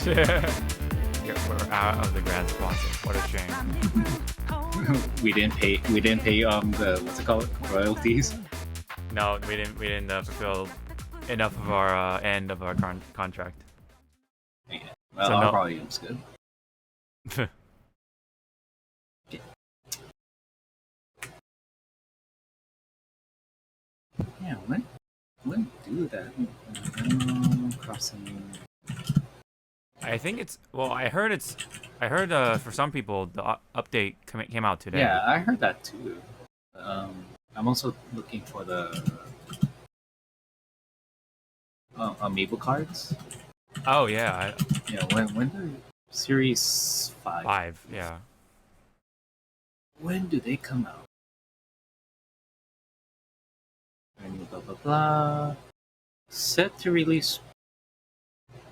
We're out of the grad sponsor. What a shame. we didn't pay the what's it called, royalties. No, we didn't fulfill enough of our end of our contract. Yeah. Well, So our no- volume's good. Yeah, when do that? Crossing. I think it's I heard for some people the update came out today. Yeah, I heard that too. I'm also looking for the amiibo cards. Oh yeah, Yeah, when do Series 5? 5. Yeah. When do they come out? And blah blah blah. Set to release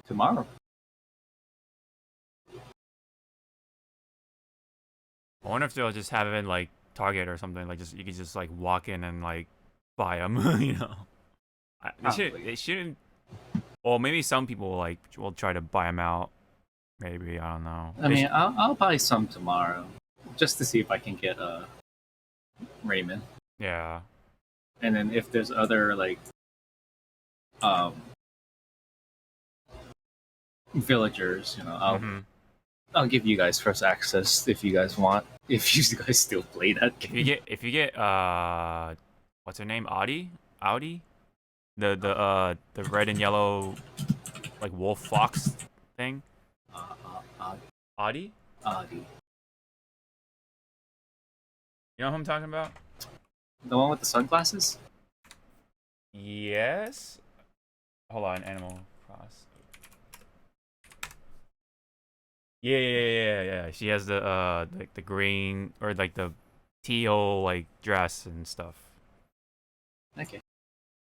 tomorrow. I wonder if they'll just have it in like Target or something. Like you could just like walk in and like buy them. You know, they shouldn't. Well, maybe some people will try to buy them out. Maybe, I don't know. I mean, I'll buy some tomorrow, just to see if I can get Raymond. Yeah. And then if there's other villagers, I'll give you guys first access if you guys want. If you guys still play that game. If you get what's her name? Audi? The red and yellow like wolf fox thing? Audi? Audi. You know who I'm talking about? The one with the sunglasses? Yes. Hold on, Animal Cross. Yeah. She has the the green or like the teal like dress and stuff. Okay.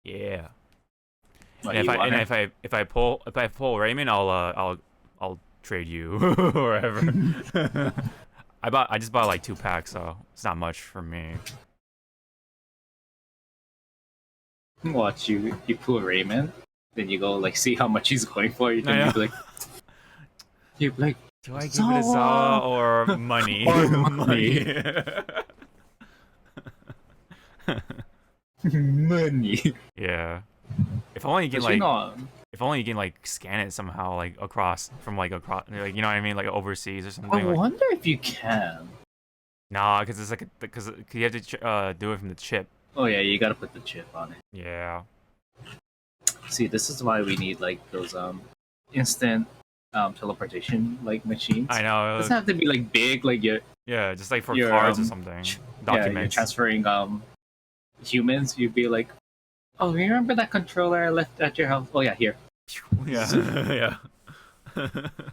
Yeah. What, And if I pull Raymond, I'll trade you or whatever. I just bought like 2 packs, so it's not much for me. Watch you pull Raymond, then you go like see how much he's going for. You can be like, do I give it a Zawa or money? Or money. Money. Yeah. If only you can if only you can like scan it somehow like across like you know what I mean, like overseas or something. I wonder if you can. Nah, because it's because you have to do it from the chip. Oh yeah, you gotta put the chip on it. Yeah. See, this is why we need like those instant teleportation like machines. I know. It doesn't have to be like big, like yeah, just like for cards or something. Yeah, you're transferring humans. You'd be like, oh, remember that controller I left at your house? Oh yeah, here. Yeah.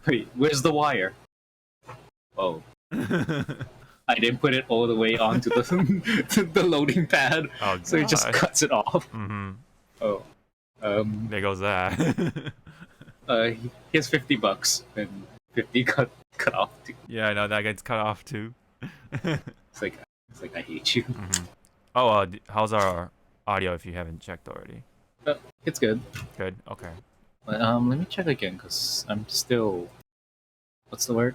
Wait, where's the wire? Oh. I didn't put it all the way onto the loading pad, so it just cuts it off. Mm-hmm. Oh, there goes that. He has $50 and 50 cut off too. Yeah, I know that gets cut off too. It's like I hate you. Mm-hmm. Oh, how's our audio? If you haven't checked already. It's good. Good. Okay. But let me check again because I'm still. What's the word?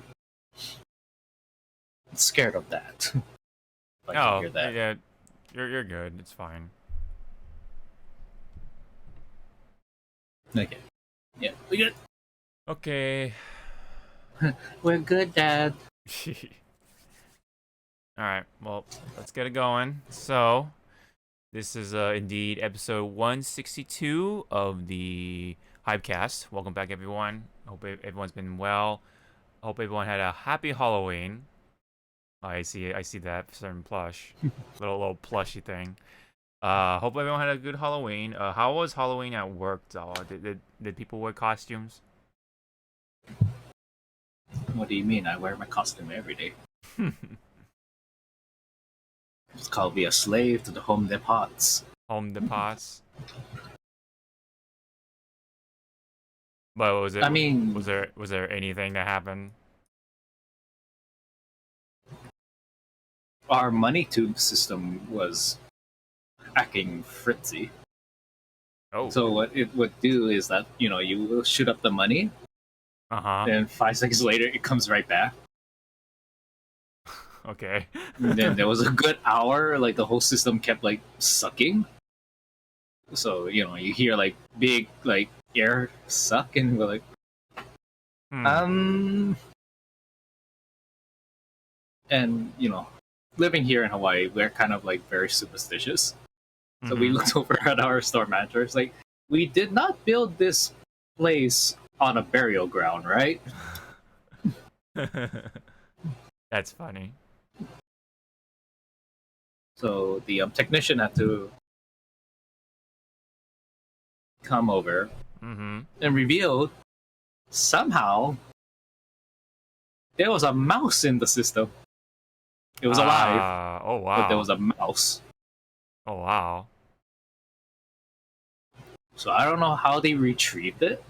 Scared of that. I can hear that. Yeah, you're good. It's fine. Okay. Yeah, we good. Okay. We're good, Dad. All right. Well, let's get it going. So, this is indeed episode 162 of the Hypecast. Welcome back, everyone. Hope everyone's been well. Hope everyone had a happy Halloween. I see that certain plush, little plushy thing. Hope everyone had a good Halloween. How was Halloween at work, Zawa? Did people wear costumes? What do you mean? I wear my costume every day. It's called be a slave to the home depots. Home depots. But was it? I mean, was there anything that happened? Our money tube system was acting fritzy. Oh. So what it would do is that you will shoot up the money, Then 5 seconds later, it comes right back. Okay. And then there was a good hour, like the whole system kept like sucking. So you hear like big like air suck, and we're like, and living here in Hawaii, we're kind of like very superstitious. So we looked over at our store manager. It's like, we did not build this place on a burial ground, right? That's funny. So the technician had to come over and revealed somehow there was a mouse in the system. It was alive. Oh wow! But there was a mouse. Oh wow! So I don't know how they retrieved it.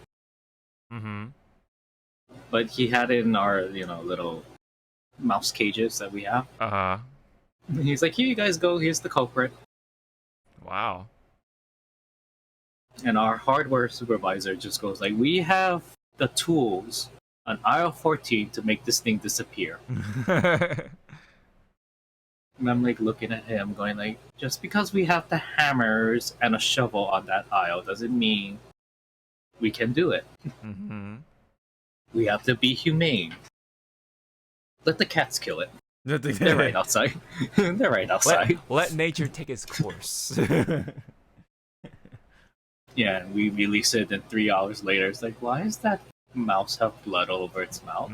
But he had it in our little mouse cages that we have. And he's like, "Here you guys go. Here's the culprit." Wow. And our hardware supervisor just goes like, "We have the tools on aisle 14 to make this thing disappear." And I'm like looking at him going like, just because we have the hammers and a shovel on that aisle doesn't mean we can do it. We have to be humane. Let the cats kill it. They're right outside. They're right outside. Let nature take its course. Yeah, we release it, and 3 hours later, it's like, why does that mouse have blood all over its mouth?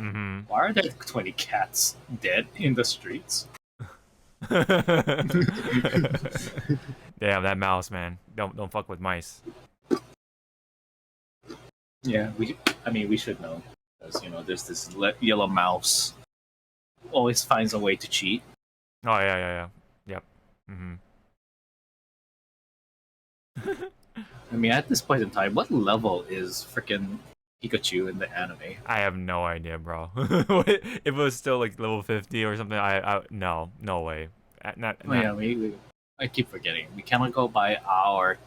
Why are there 20 cats dead in the streets? Damn, that mouse, man. Don't fuck with mice. Yeah, we should know. Because, there's this yellow mouse. Always finds a way to cheat. Oh, yeah. Yep. At this point in time, what level is freaking Pikachu in the anime? I have no idea, bro. If it was still like level 50 or something, no way. Yeah, I keep forgetting. We cannot go by our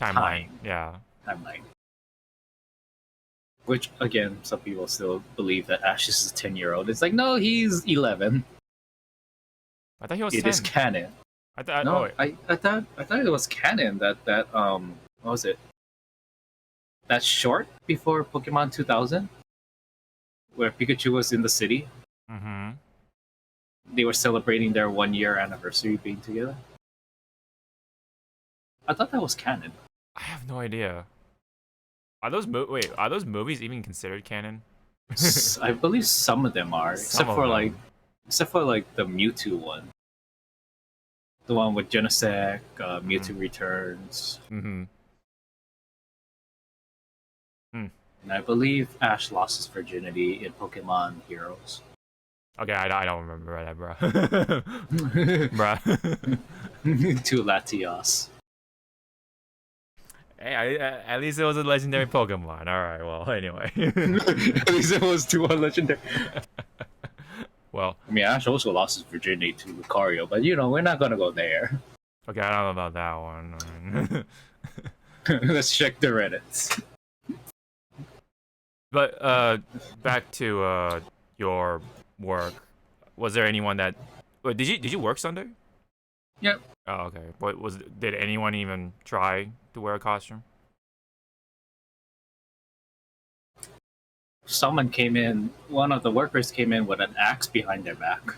timeline. Yeah. Timeline. Which, again, some people still believe that Ash is a 10-year-old. It's like, no, he's 11. I thought he was 10. It is canon. I thought it was canon that what was it? That short before Pokemon 2000, where Pikachu was in the city. They were celebrating their 1-year anniversary being together. I thought that was canon. I have no idea. Are those movies even considered canon? I believe some of them are, except for like the Mewtwo one. The one with Genesect, Mewtwo Returns. And I believe Ash lost his virginity in Pokemon Heroes. Okay, I don't remember that, bro. Bruh. To Latios. Hey, at least it was a legendary Pokemon. Alright, well, anyway. At least it was 2 legendary. Well, Ash also lost his virginity to Lucario, but we're not gonna go there. Okay, I don't know about that one. Let's check the Reddits. But back to your work. Was there anyone that? Wait, did you work Sunday? Yep. Oh, okay. But did anyone even try to wear a costume? Someone came in. One of the workers came in with an axe behind their back.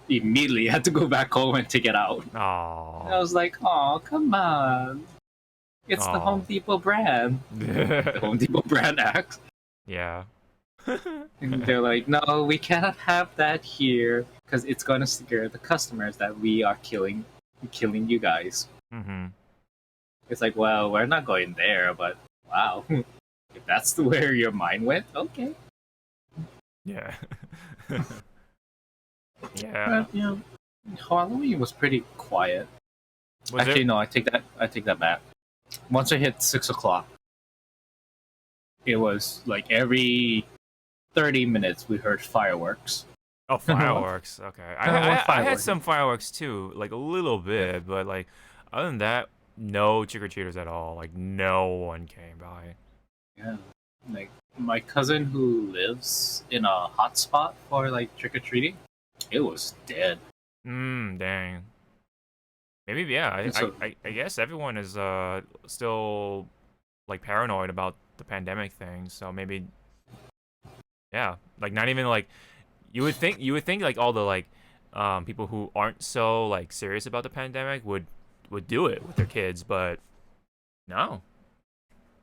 Immediately had to go back home and take it out. Oh. I was like, "Oh, come on! It's the Home Depot brand. The Home Depot brand axe." Yeah. And they're like, "No, we cannot have that here because it's going to scare the customers that we are killing you guys." It's like, well, we're not going there, but wow, if that's where your mind went, okay. Yeah. Yeah. But, Halloween was pretty quiet. No, I take that back. Once I hit 6 o'clock, it was like every 30 minutes we heard fireworks. Oh, fireworks. Okay. I had some fireworks too, like a little bit, but like other than that, no trick-or-treaters at all. Like no one came by. Yeah. Like my cousin who lives in a hotspot for like trick or treating, it was dead. Dang. Maybe yeah. So I guess everyone is still like paranoid about the pandemic thing. So maybe yeah. Like not even like you would think like all the like people who aren't so like serious about the pandemic would do it with their kids, but no.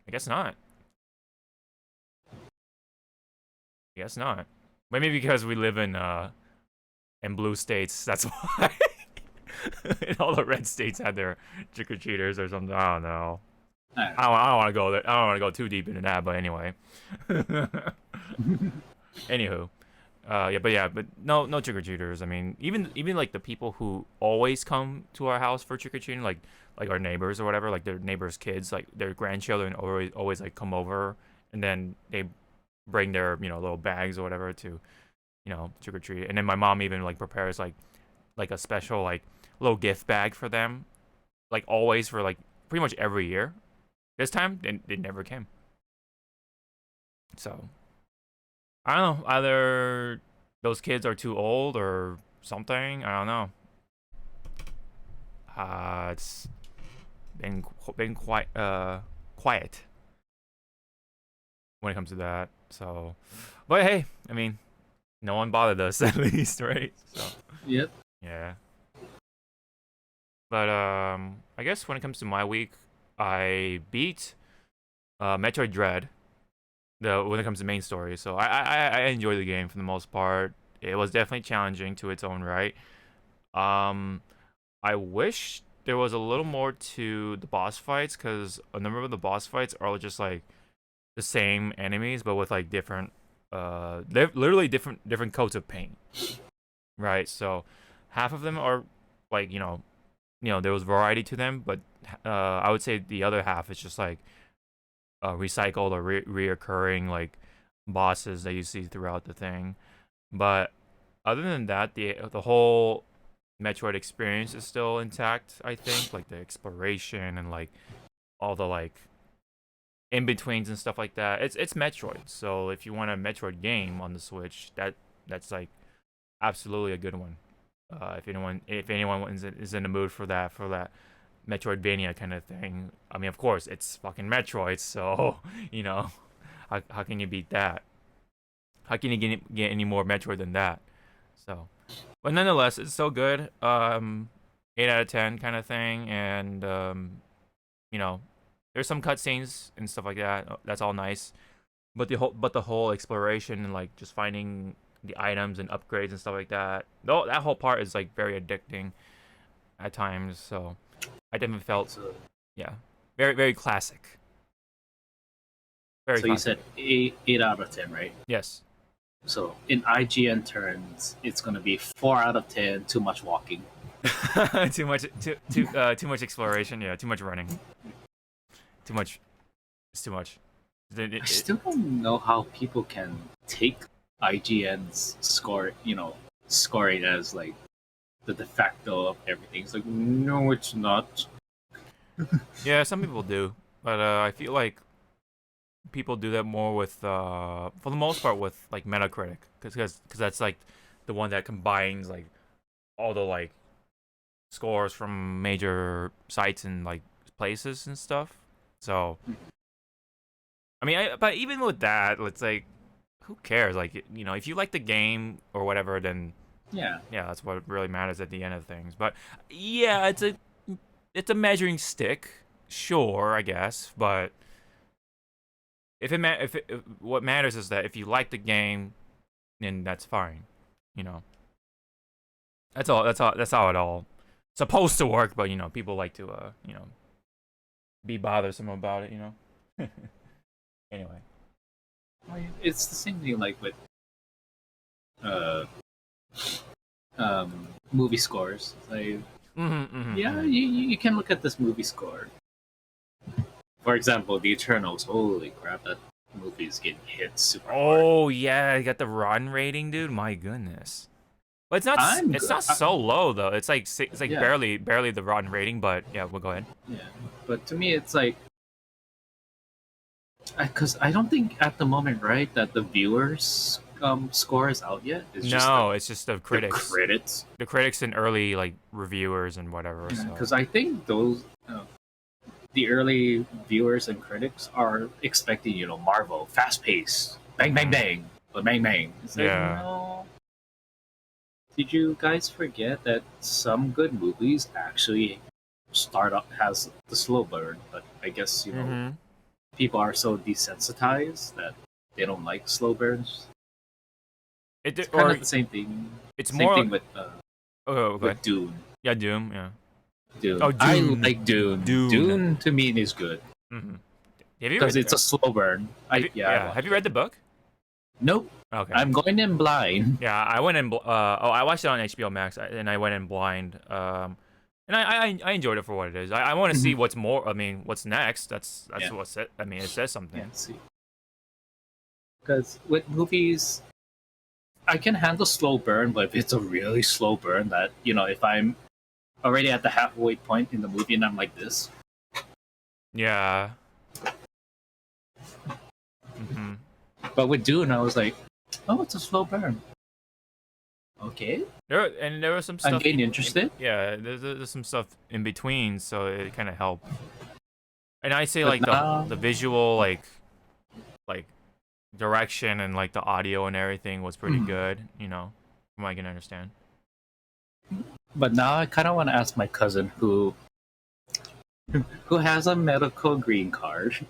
I guess not. I guess not. Maybe because we live in blue states. That's why. And all the red states had their trick or treaters or something. I don't know. I don't want to go there. I don't want to go too deep into that. But anyway. Anywho, but no trick or treaters. I mean, even like the people who always come to our house for trick or treating, like our neighbors or whatever, like their neighbors' kids, like their grandchildren always like come over, and then they bring their little bags or whatever to trick or treat. And then my mom even like prepares like a special like little gift bag for them, like always for like pretty much every year. This time it never came. So I don't know. Either those kids are too old or something. I don't know. It's been quite quiet when it comes to that. So, but hey, I mean, no one bothered us at least, right? So yep. yeah. But I guess when it comes to my week, I beat Metroid Dread. When it comes to main story, so I enjoy the game for the most part. It was definitely challenging to its own right. I wish there was a little more to the boss fights, because a number of the boss fights are just like the same enemies but with like different literally different coats of paint, right? So half of them are like there was variety to them, but I would say the other half is just like recycled or reoccurring like bosses that you see throughout the thing. But other than that, the whole Metroid experience is still intact. I think like the exploration and like all the like in betweens and stuff like that. It's Metroid, so if you want a Metroid game on the Switch, that's like absolutely a good one. If anyone is in the mood for that Metroidvania kind of thing. I mean, of course, it's fucking Metroid, so how can you beat that? How can you get any more Metroid than that? So, but nonetheless, it's so good. 8 out of 10 kind of thing, and there's some cutscenes and stuff like that. That's all nice, but the whole exploration and like just finding the items and upgrades and stuff like that. Though that whole part is like very addicting at times. So I definitely felt, yeah, very very classic. Very. So classic. you said 8 out of 10, right? Yes. So in IGN terms, it's gonna be 4 out of 10. Too much walking. too much exploration. Yeah, too much running. Too much. It's too much. I still don't know how people can take IGN's scoring as like the de facto of everything. It's like, no, it's not. Yeah, some people do, but I feel like people do that more with, for the most part, with like Metacritic, because that's like the one that combines like all the like scores from major sites and like places and stuff. So, I mean, but even with that, it's like, who cares? Like, if you like the game or whatever, then yeah, that's what really matters at the end of things. But yeah, it's a measuring stick, sure, I guess. But what matters is that if you like the game, then that's fine. That's all. That's how it all supposed to work. But people like to be bothersome about it. Anyway. It's the same thing like with movie scores. Like, you can look at this movie score. For example, The Eternals. Holy crap, that movie is getting hit super hard. Oh yeah, you got the Rotten rating, dude. My goodness. But it's not. It's not so low though. It's like barely the Rotten rating. But yeah, we'll go ahead. Yeah, but to me, it's like because I don't think at the moment, right, that the viewers score is out yet. It's just No, it's just the critics. the critics. The critics and early like reviewers and whatever. Because So I think those the early viewers and critics are expecting, Marvel, fast paced, bang bang bang, but bang bang. It's like, Yeah. no. Did you guys forget that some good movies actually start up has the slow burn? But I guess people are so desensitized that they don't like slow burns. It's kind of the same thing. It's same more thing with with Dune. Yeah, Doom. Yeah. Dune. Oh, I Dune. like Dune. Dune to me is good because it's a slow burn. Have you read the book? Nope. Okay. I'm going in blind. Yeah, I went in. I watched it on HBO Max, and I went in blind. And I enjoyed it for what it is. I want to see what's more. I mean, what's next? That's what's it. I mean, it says something. Yeah, see. Because with movies, I can handle slow burn, but if it's a really slow burn, that if I'm already at the halfway point in the movie and I'm like this. Yeah. But with Dune, I was like, oh, it's a slow burn. Okay. There was some stuff. I'm getting interested. Yeah, there's some stuff in between, so it kind of helped. And I say But like the visual like direction and like the audio and everything was pretty good, from what I can understand. But now I kind of want to ask my cousin who has a medical green card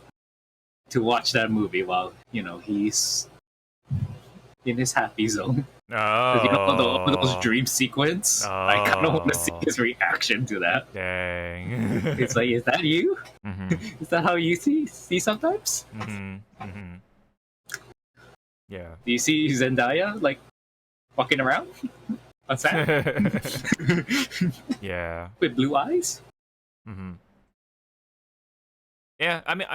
to watch that movie while he's in his happy zone. Oh, Those dream sequence. I kind of want to see his reaction to that. Dang. It's like, is that you? Is that how you see sometimes? Yeah. Do you see Zendaya like walking around? What's that? Yeah. With blue eyes? Yeah, I mean,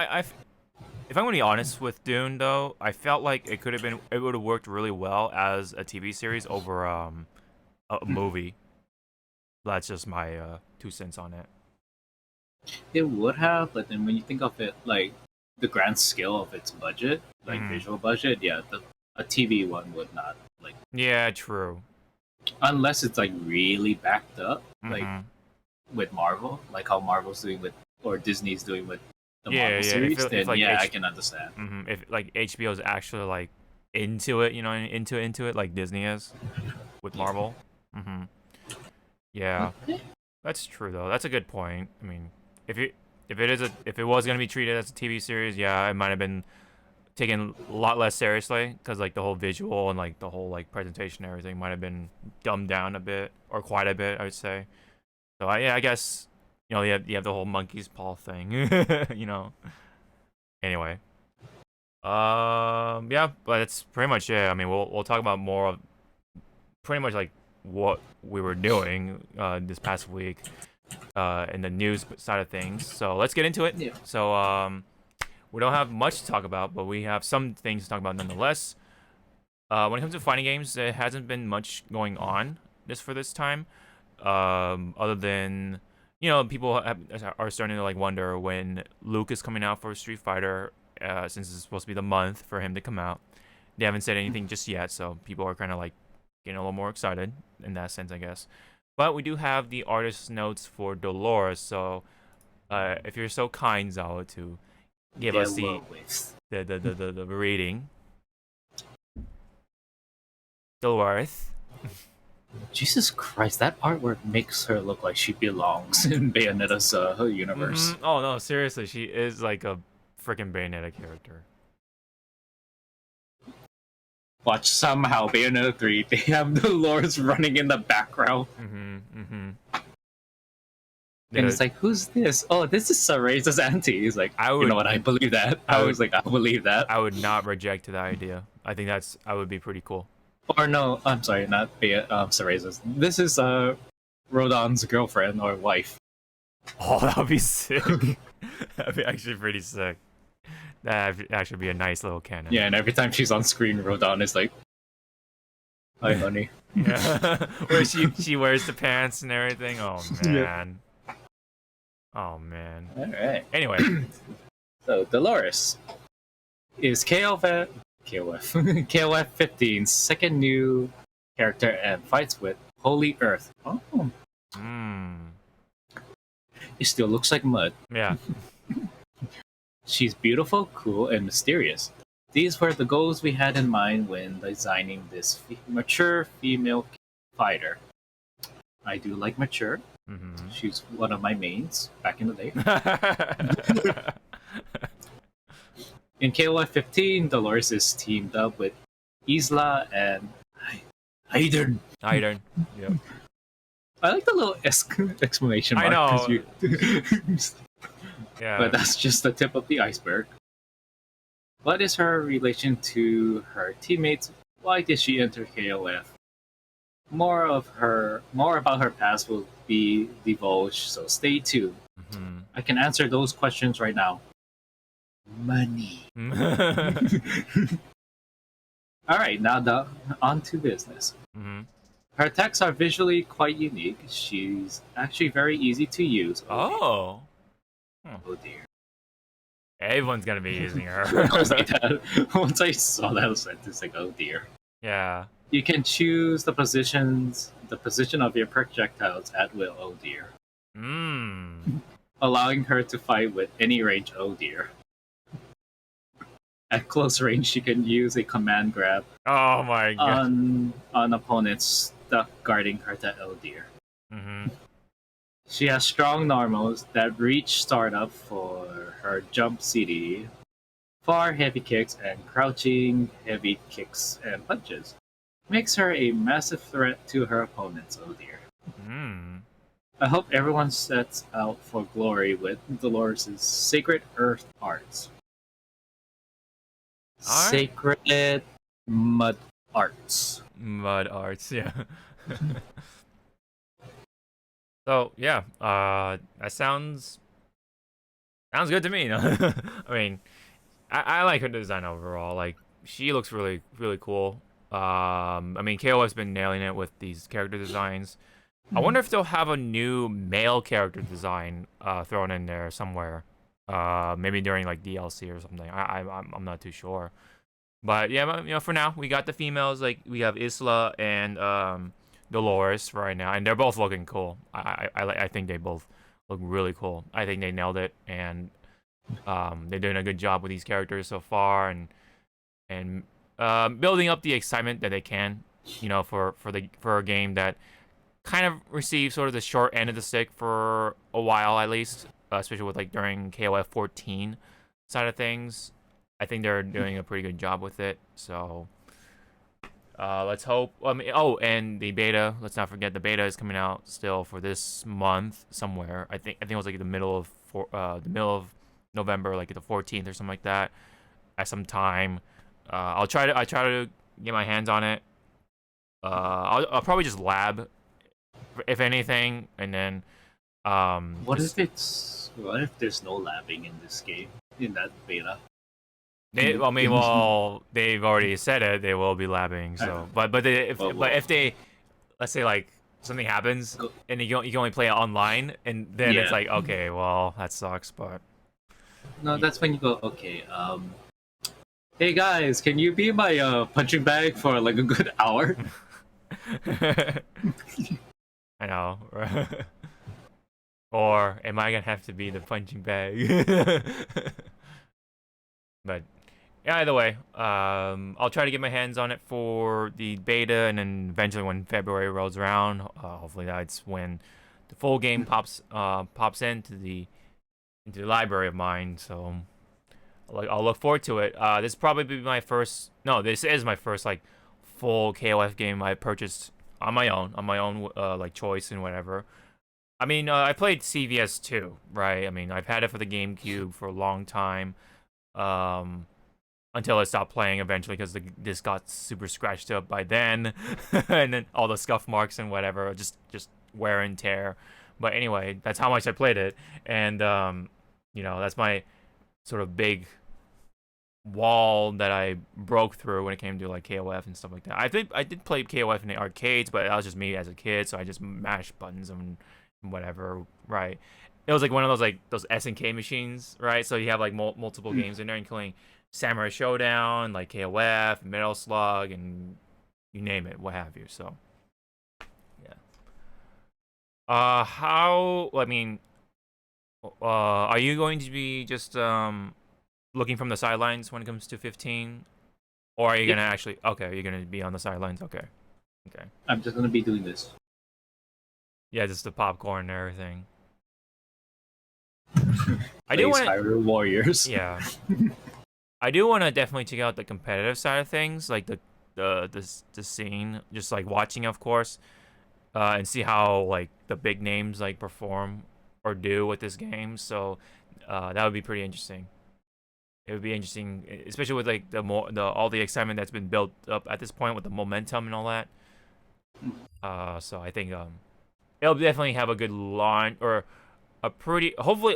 if I'm gonna be honest with Dune, though, I felt like it would have worked really well as a TV series over a movie. That's just my 2 cents on it. It would have, but then when you think of it, like the grand scale of its budget, like visual budget, yeah, a TV one would not like. Yeah, true. Unless it's like really backed up, like with Marvel, like how Marvel's doing with, or Disney's doing with the Marvel series, then like I can understand. If like HBO's actually like into it, into it like Disney is with Marvel. Yeah, that's true though. That's a good point. I mean, if it was gonna be treated as a TV series, yeah, it might have been taken a lot less seriously because like the whole visual and like the whole like presentation and everything might have been dumbed down a bit or quite a bit, I would say. So I guess you have the whole monkey's paw thing, Anyway, yeah, but it's pretty much it. I mean, we'll talk about more of pretty much like what we were doing this past week in the news side of things. So let's get into it. Yeah. So we don't have much to talk about, but we have some things to talk about nonetheless. When it comes to fighting games, there hasn't been much going on for this time, other than people are starting to like wonder when Luke is coming out for Street Fighter, since it's supposed to be the month for him to come out. They haven't said anything just yet, so people are kind of like getting a little more excited in that sense, I guess. But we do have the artist's notes for Dolores, so if you're so kind, Zawa, to give us the reading. Dolores. Jesus Christ, that artwork makes her look like she belongs in Bayonetta's universe. Oh no, seriously, she is like a freaking Bayonetta character. Watch, somehow Bayonetta 3, they have Dolores running in the background. And it's like, who's this? Oh, this is Sareza's auntie. He's like, you know what? I believe that. I was like, I believe that. I would not reject the idea. I think that would be pretty cool. Or no, I'm sorry, not Sareza's. This is Rodon's girlfriend or wife. Oh, that would be sick. That'd be actually pretty sick. That'd actually be a nice little canon. Yeah, and every time she's on screen, Rodon is like, "Hi, honey." Yeah, where she wears the pants and everything. Oh man. Yep. Oh man. All right. Anyway, so Dolores. is KOF 15's second new character and fights with Holy Earth. Oh, it still looks like mud. Yeah. She's beautiful, cool, and mysterious. These were the goals we had in mind when designing this mature female fighter. I do like mature. Mm-hmm. She's one of my mains back in the day. In KOF 15, Dolores is teamed up with Isla and Aiden. Aiden. Yep. I like the little exclamation mark. I know. Yeah. But that's just the tip of the iceberg. What is her relation to her teammates? Why did she enter KOF? More about her past will be divulged, so stay tuned. Mm-hmm. I can answer those questions right now. Money. Alright, now on to business. Mm-hmm. Her attacks are visually quite unique. She's actually very easy to use. Oh. Oh dear. Everyone's gonna be using her. Once I saw that sentence, like, oh dear. Yeah. You can choose the position of your projectiles at will. Oh dear. Allowing her to fight with any range. Oh dear. At close range, she can use a command grab. Oh my god. On opponents stuck guarding her. Oh dear. Mm-hmm. She has strong normals that reach startup for her jump CD, far heavy kicks, and crouching heavy kicks and punches. Makes her a massive threat to her opponents. Oh dear. I hope everyone sets out for glory with Dolores' Sacred Earth Arts. Right. Sacred Mud Arts. Mud Arts, yeah. So yeah, that sounds good to me. I mean, I like her design overall. Like, she looks really cool. I mean, KOF's been nailing it with these character designs. I wonder if they'll have a new male character design thrown in there somewhere. Maybe during like DLC or something. I'm not too sure. But yeah, for now we got the females. Like, we have Isla and Dolores right now, and they're both looking cool. I think they both look really cool. I think they nailed it, and they're doing a good job with these characters so far, and building up the excitement that they can, for a game that kind of received sort of the short end of the stick for a while, at least, especially with like during KOF 14 side of things. I think they're doing a pretty good job with it. So let's hope. And the beta. Let's not forget the beta is coming out still for this month somewhere. I think it was like the middle of November, like the 14th or something like that. At some time, I try to get my hands on it. I'll probably just lab, if anything, and then what if there's no labbing in this game, in that beta? They've already said it. They will be labbing. So, if they, let's say like something happens and you can only play it online, and then it's like, okay, well, that sucks. But no, that's when you go, okay, hey guys, can you be my punching bag for like a good hour? I know. Or am I gonna have to be the punching bag? But either way, I'll try to get my hands on it for the beta, and then eventually when February rolls around, hopefully that's when the full game pops into the library of mine. So I'll look forward to it. This probably be my first. No, this is my first like full KOF game I purchased on my own like choice and whatever. I mean, I played CVS 2, right? I mean, I've had it for the GameCube for a long time. Until I stopped playing eventually, because this got super scratched up by then, and then all the scuff marks and whatever, just wear and tear. But anyway, that's how much I played it, and that's my sort of big wall that I broke through when it came to like KOF and stuff like that. I think I did play KOF in the arcades, but that was just me as a kid, so I just mashed buttons and whatever, right? It was like one of those SNK machines, right? So you have like multiple games in there, including Samurai Showdown, like KOF, Metal Slug, and you name it, what have you. So, yeah. I mean, are you going to be just looking from the sidelines when it comes to 15, or are you gonna actually? Okay, you're gonna be on the sidelines. Okay. Okay. I'm just gonna be doing this. Yeah, just the popcorn and everything. I Plays do want Hyrule Warriors. Yeah. I do want to definitely check out the competitive side of things, like the scene, just like watching, of course, and see how like the big names like perform or do with this game. So that would be pretty interesting. It would be interesting, especially with like all the excitement that's been built up at this point with the momentum and all that. So I think it'll definitely have a good launch, or a pretty hopefully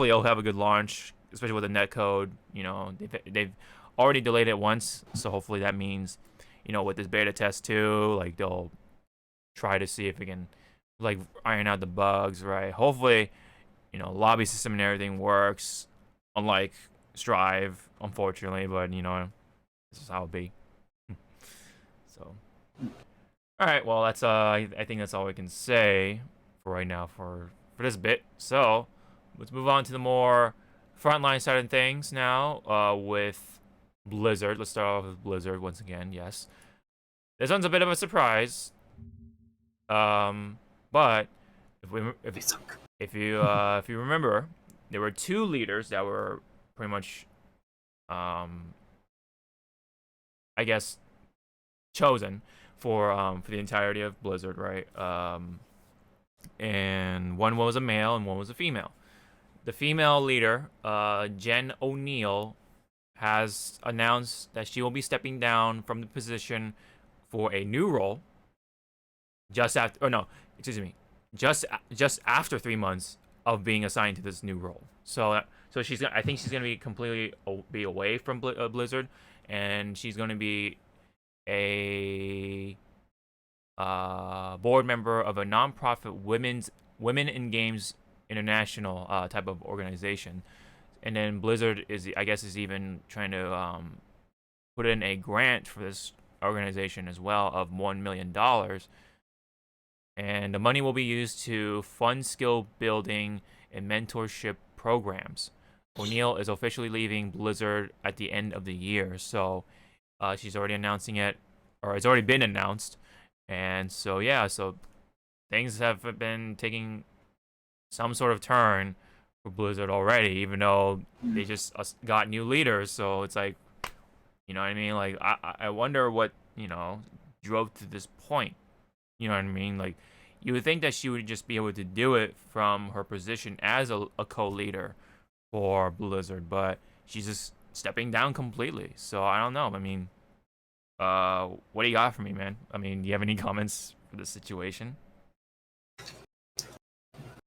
it'll have a good launch, especially with the netcode. You know, they've already delayed it once, so hopefully that means, you know, with this beta test too, like they'll try to see if we can like iron out the bugs, right? Hopefully, you know, lobby system and everything works, unlike Strive, unfortunately, but you know, this is how it be. So, all right, well, that's I think that's all we can say for right now for this bit. So, let's move on to the more frontline side of things now, with Blizzard. Let's start off with Blizzard once again. Yes, this one's a bit of a surprise. But if you remember, there were two leaders that were pretty much, I guess, chosen for the entirety of Blizzard, right? And one was a male and one was a female. The female leader, Jen O'Neill, has announced that she will be stepping down from the position for a new role. Just after 3 months of being assigned to this new role. So I think she's gonna be completely be away from Blizzard, and she's gonna be a board member of a nonprofit Women in Games International type of organization. And then Blizzard is even trying to put in a grant for this organization as well of $1 million. And the money will be used to fund skill building and mentorship programs. O'Neill is officially leaving Blizzard at the end of the year, so she's already announcing it, or it's already been announced. And so yeah, so things have been taking some sort of turn for Blizzard already, even though they just got new leaders. So it's like, you know what I mean? Like I wonder what, you know, drove to this point. You know what I mean? Like, you would think that she would just be able to do it from her position as a co-leader for Blizzard, but she's just stepping down completely. So I don't know. I mean, what do you got for me, man? I mean, do you have any comments for the situation?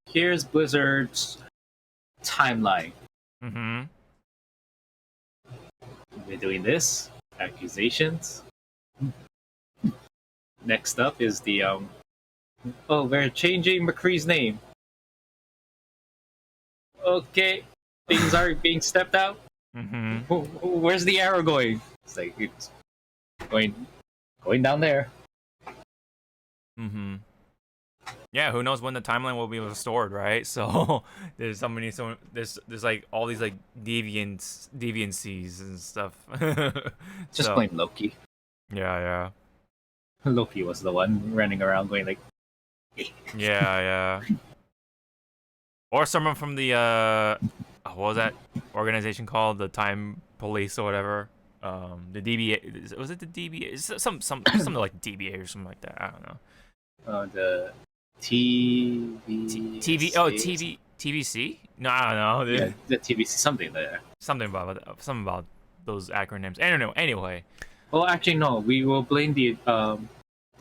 Here's Blizzard's timeline. Mm-hmm. We're doing this. Accusations. Next up is the we're changing McCree's name. Okay, things are being stepped out. Mm-hmm. Where's the arrow going? It's like it's going down there. Mm-hmm. Yeah, who knows when the timeline will be restored, right? So there's there's like all these like deviancies and stuff. Just blame Loki. Yeah. Loki was the one running around going like, yeah. Or someone from the what was that organization called? The Time Police or whatever. The DBA, was it the DBA? Something like DBA or something like that. I don't know. The TVC? No, I don't know. Yeah, the TVC, something there. Something about those acronyms. I don't know. Anyway. Well, actually, no. We will blame the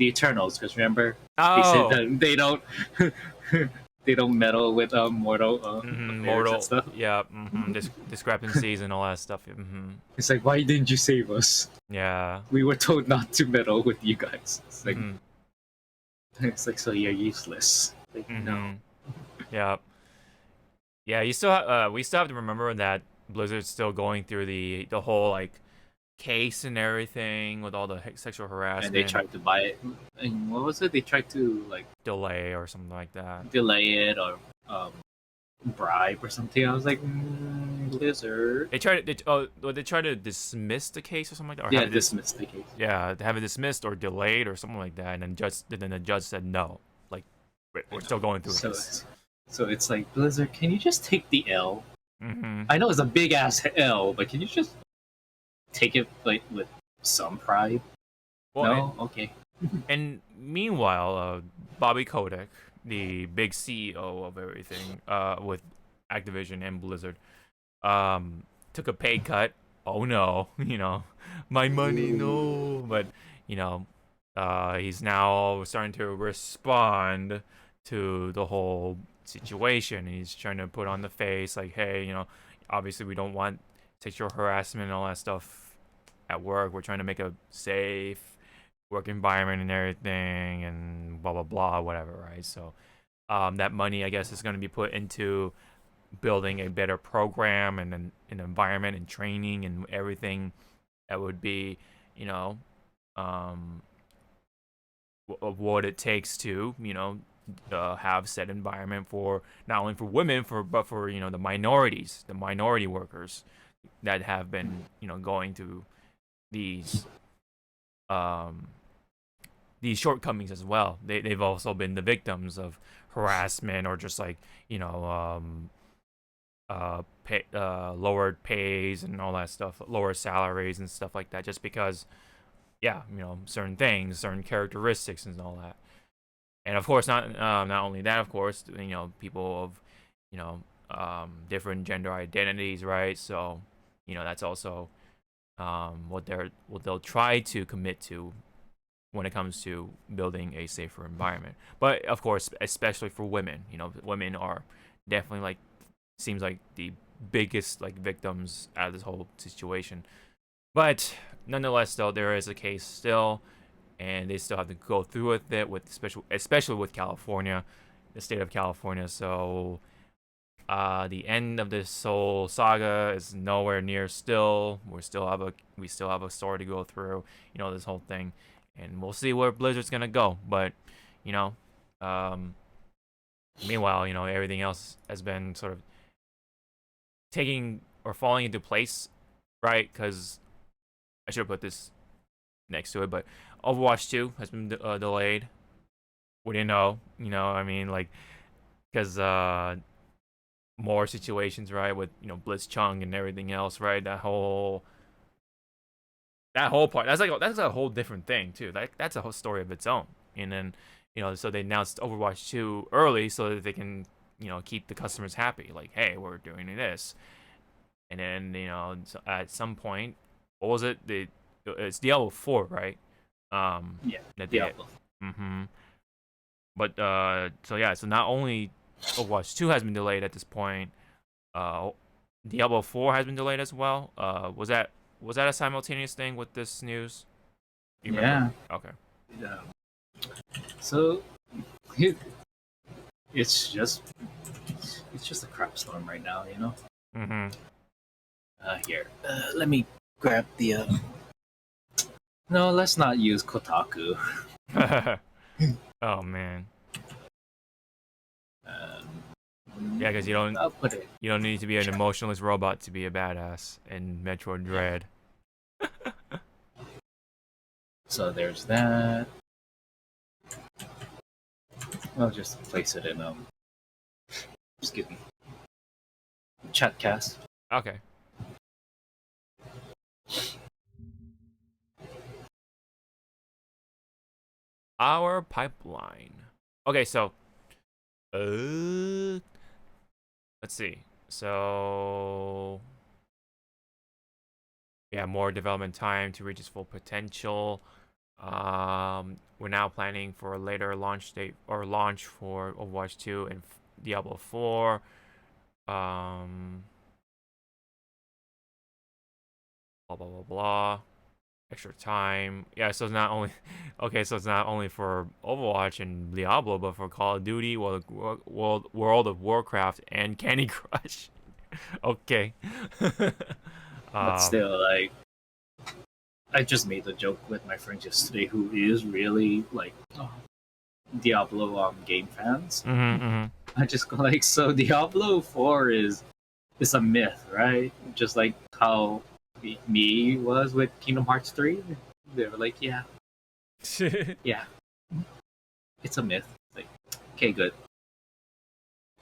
Eternals, because remember, they said that they don't meddle with mortal mortal and stuff. Yeah, discrepancies and all that stuff. It's like, why didn't you save us? Yeah, we were told not to meddle with you guys. It's like, it's like, so you're useless. Like, no. Yeah. We still have to remember that Blizzard's still going through the whole like case and everything with all the sexual harassment. And they tried to buy it. And what was it? They tried to like delay or something like that. Delay it or bribe or something. I was like, Blizzard. They tried to dismiss the case or something like that. Or dismiss the case. Yeah, to have it dismissed or delayed or something like that, and then the judge said no. Like, we're still going through this. So it's like, Blizzard, can you just take the L? Mm-hmm. I know it's a big ass L, but can you just take it like with some pride? Well, no, okay. And meanwhile, Bobby Kotick, the big CEO of everything, with Activision and Blizzard, took a pay cut. Oh no, my money, no. But he's now starting to respond to the whole situation. He's trying to put on the face like, hey, obviously we don't want sexual harassment and all that stuff at work. We're trying to make a safe work environment and everything, and blah blah blah, whatever, right? So that money, I guess, is going to be put into building a better program and an environment and training and everything that would be, of what it takes to, have said environment for not only for women, but for the minorities, the minority workers that have been going through these shortcomings as well. They've also been the victims of harassment or just like lowered pays and all that stuff, lower salaries and stuff like that, just because certain things, certain characteristics and all that. And of course, not only that, of course, people of different gender identities, right? So that's also what they'll try to commit to when it comes to building a safer environment. But of course, especially for women, women are definitely seems like the biggest victims out of this whole situation. But nonetheless, though, there is a case still, and they still have to go through with it, especially with California, the state of California. So the end of this whole saga is nowhere near still. We still have a story to go through, this whole thing, and we'll see where Blizzard's gonna go. But meanwhile, everything else has been sort of taking or falling into place, right? Because I should have put this next to it, but Overwatch 2 has been delayed. We didn't know, because more situations, right, with Blitzchung and everything else, right? That whole part, that's a whole different thing too. That's a whole story of its own. And then so they announced Overwatch 2 early so that they can keep the customers happy. Like, hey, we're doing this. And then so at some point, what was it? It's Diablo 4, right? Yeah, Diablo. But so not only Overwatch 2 has been delayed at this point, Diablo 4 has been delayed as well. Was that a simultaneous thing with this news? You remember? Okay. Yeah. So it's just a crap storm right now, Here, let me grab the. No, let's not use Kotaku. Oh man. Yeah, because you don't need to be an emotionless robot to be a badass in Metroid Dread. So there's that. I'll just place it in excuse me, Chatcast. Okay. Our pipeline. Okay, so let's see. So yeah, more development time to reach its full potential. We're now planning for a later launch date or launch for Overwatch 2 and Diablo 4. Blah blah blah blah. Extra time. Yeah, so it's not only for Overwatch and Diablo, but for Call of Duty, World of Warcraft, and Candy Crush. Okay. But still, like, I just made a joke with my friend yesterday who is really like Diablo game fans. I just go like, so Diablo 4 is a myth, right? Just like how me was with Kingdom Hearts 3. They were like, yeah, yeah, it's a myth. Like, okay, good.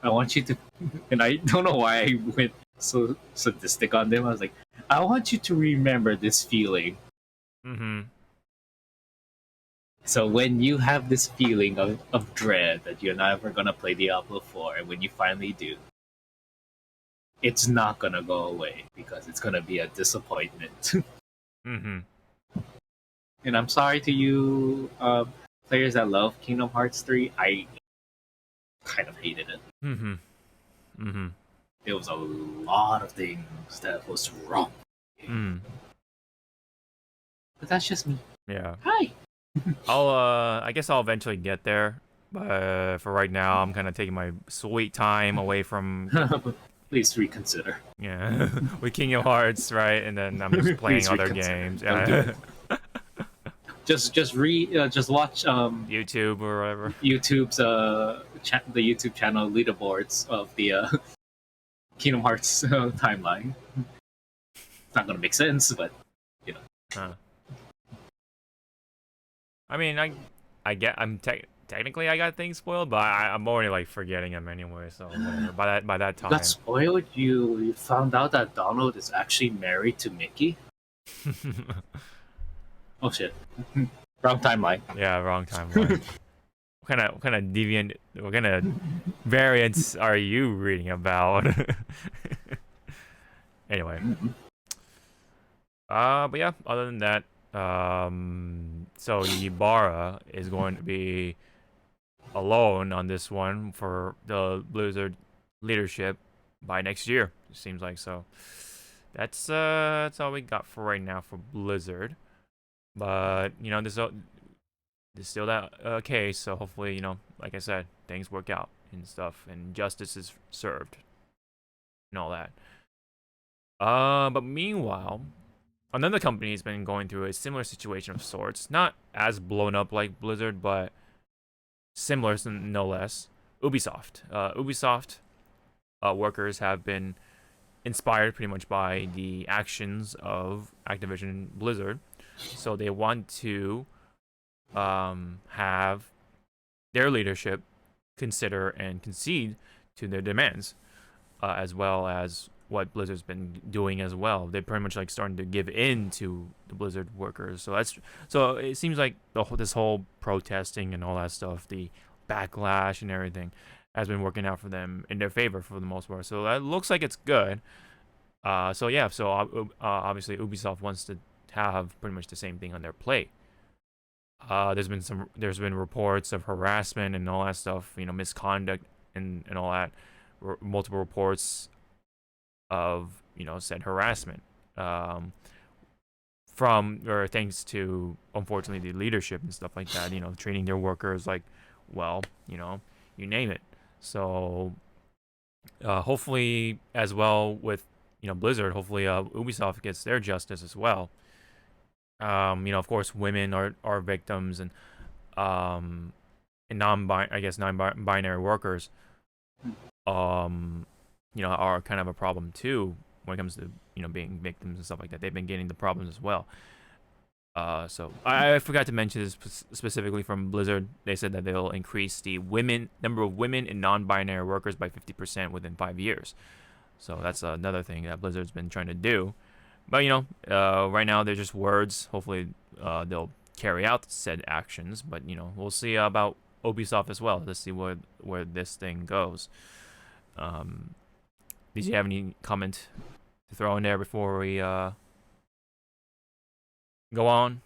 I want you to, and I don't know why I went so sadistic on them. I was like, I want you to remember this feeling. So when you have this feeling of dread that you're never gonna play Diablo 4, and when you finally do, it's not gonna go away because it's gonna be a disappointment. And I'm sorry to you, players that love Kingdom Hearts 3. I kind of hated it. There was a lot of things that was wrong. But that's just me. Yeah. Hi. I guess I'll eventually get there. But for right now, I'm kind of taking my sweet time away from. Please reconsider. Yeah, with Kingdom Hearts, right? And then I'm just playing other games. Yeah. Just watch YouTube or whatever. YouTube's the YouTube channel leaderboards of the Kingdom Hearts timeline. It's not gonna make sense, but you know. I mean, technically I got things spoiled, but I'm already like forgetting them anyway. So whatever. By that time, you got spoiled. You found out that Donald is actually married to Mickey. Oh shit! Wrong timeline. Yeah, wrong timeline. What kind of deviant? What kind of variants are you reading about? Anyway. But yeah. Other than that, so Ybarra is going to be alone on this one for the Blizzard leadership by next year. It seems like so. That's all we got for right now for Blizzard. But you know, there's still that case. So hopefully, you know, like I said, things work out and stuff, and justice is served and all that. But meanwhile, another company has been going through a similar situation of sorts. Not as blown up like Blizzard, but similar, no less. Ubisoft. Ubisoft workers have been inspired pretty much by the actions of Activision Blizzard. So they want to have their leadership consider and concede to their demands, as well as what Blizzard's been doing as well. They're pretty much like starting to give in to the Blizzard workers. So it seems like this whole protesting and all that stuff, the backlash and everything, has been working out for them in their favor for the most part. So that looks like it's good. So obviously Ubisoft wants to have pretty much the same thing on their plate. There's been reports of harassment and all that stuff, you know, misconduct and all that. Multiple reports of, you know, said harassment from or thanks to, unfortunately, the leadership and stuff like that, you know, treating their workers like, well, you know, you name it. So hopefully, as well with, you know, Blizzard, hopefully Ubisoft gets their justice as well. You know, of course, women are victims, and non-binary workers you know, are kind of a problem too when it comes to, you know, being victims and stuff like that. They've been getting the problems as well. So I forgot to mention this specifically from Blizzard. They said that they'll increase the number of women and non-binary workers by 50% within 5 years. So that's another thing that Blizzard's been trying to do. But you know, right now they're just words. Hopefully, they'll carry out said actions. But you know, we'll see about Ubisoft as well to see where this thing goes. Did you have any comment to throw in there before we go on?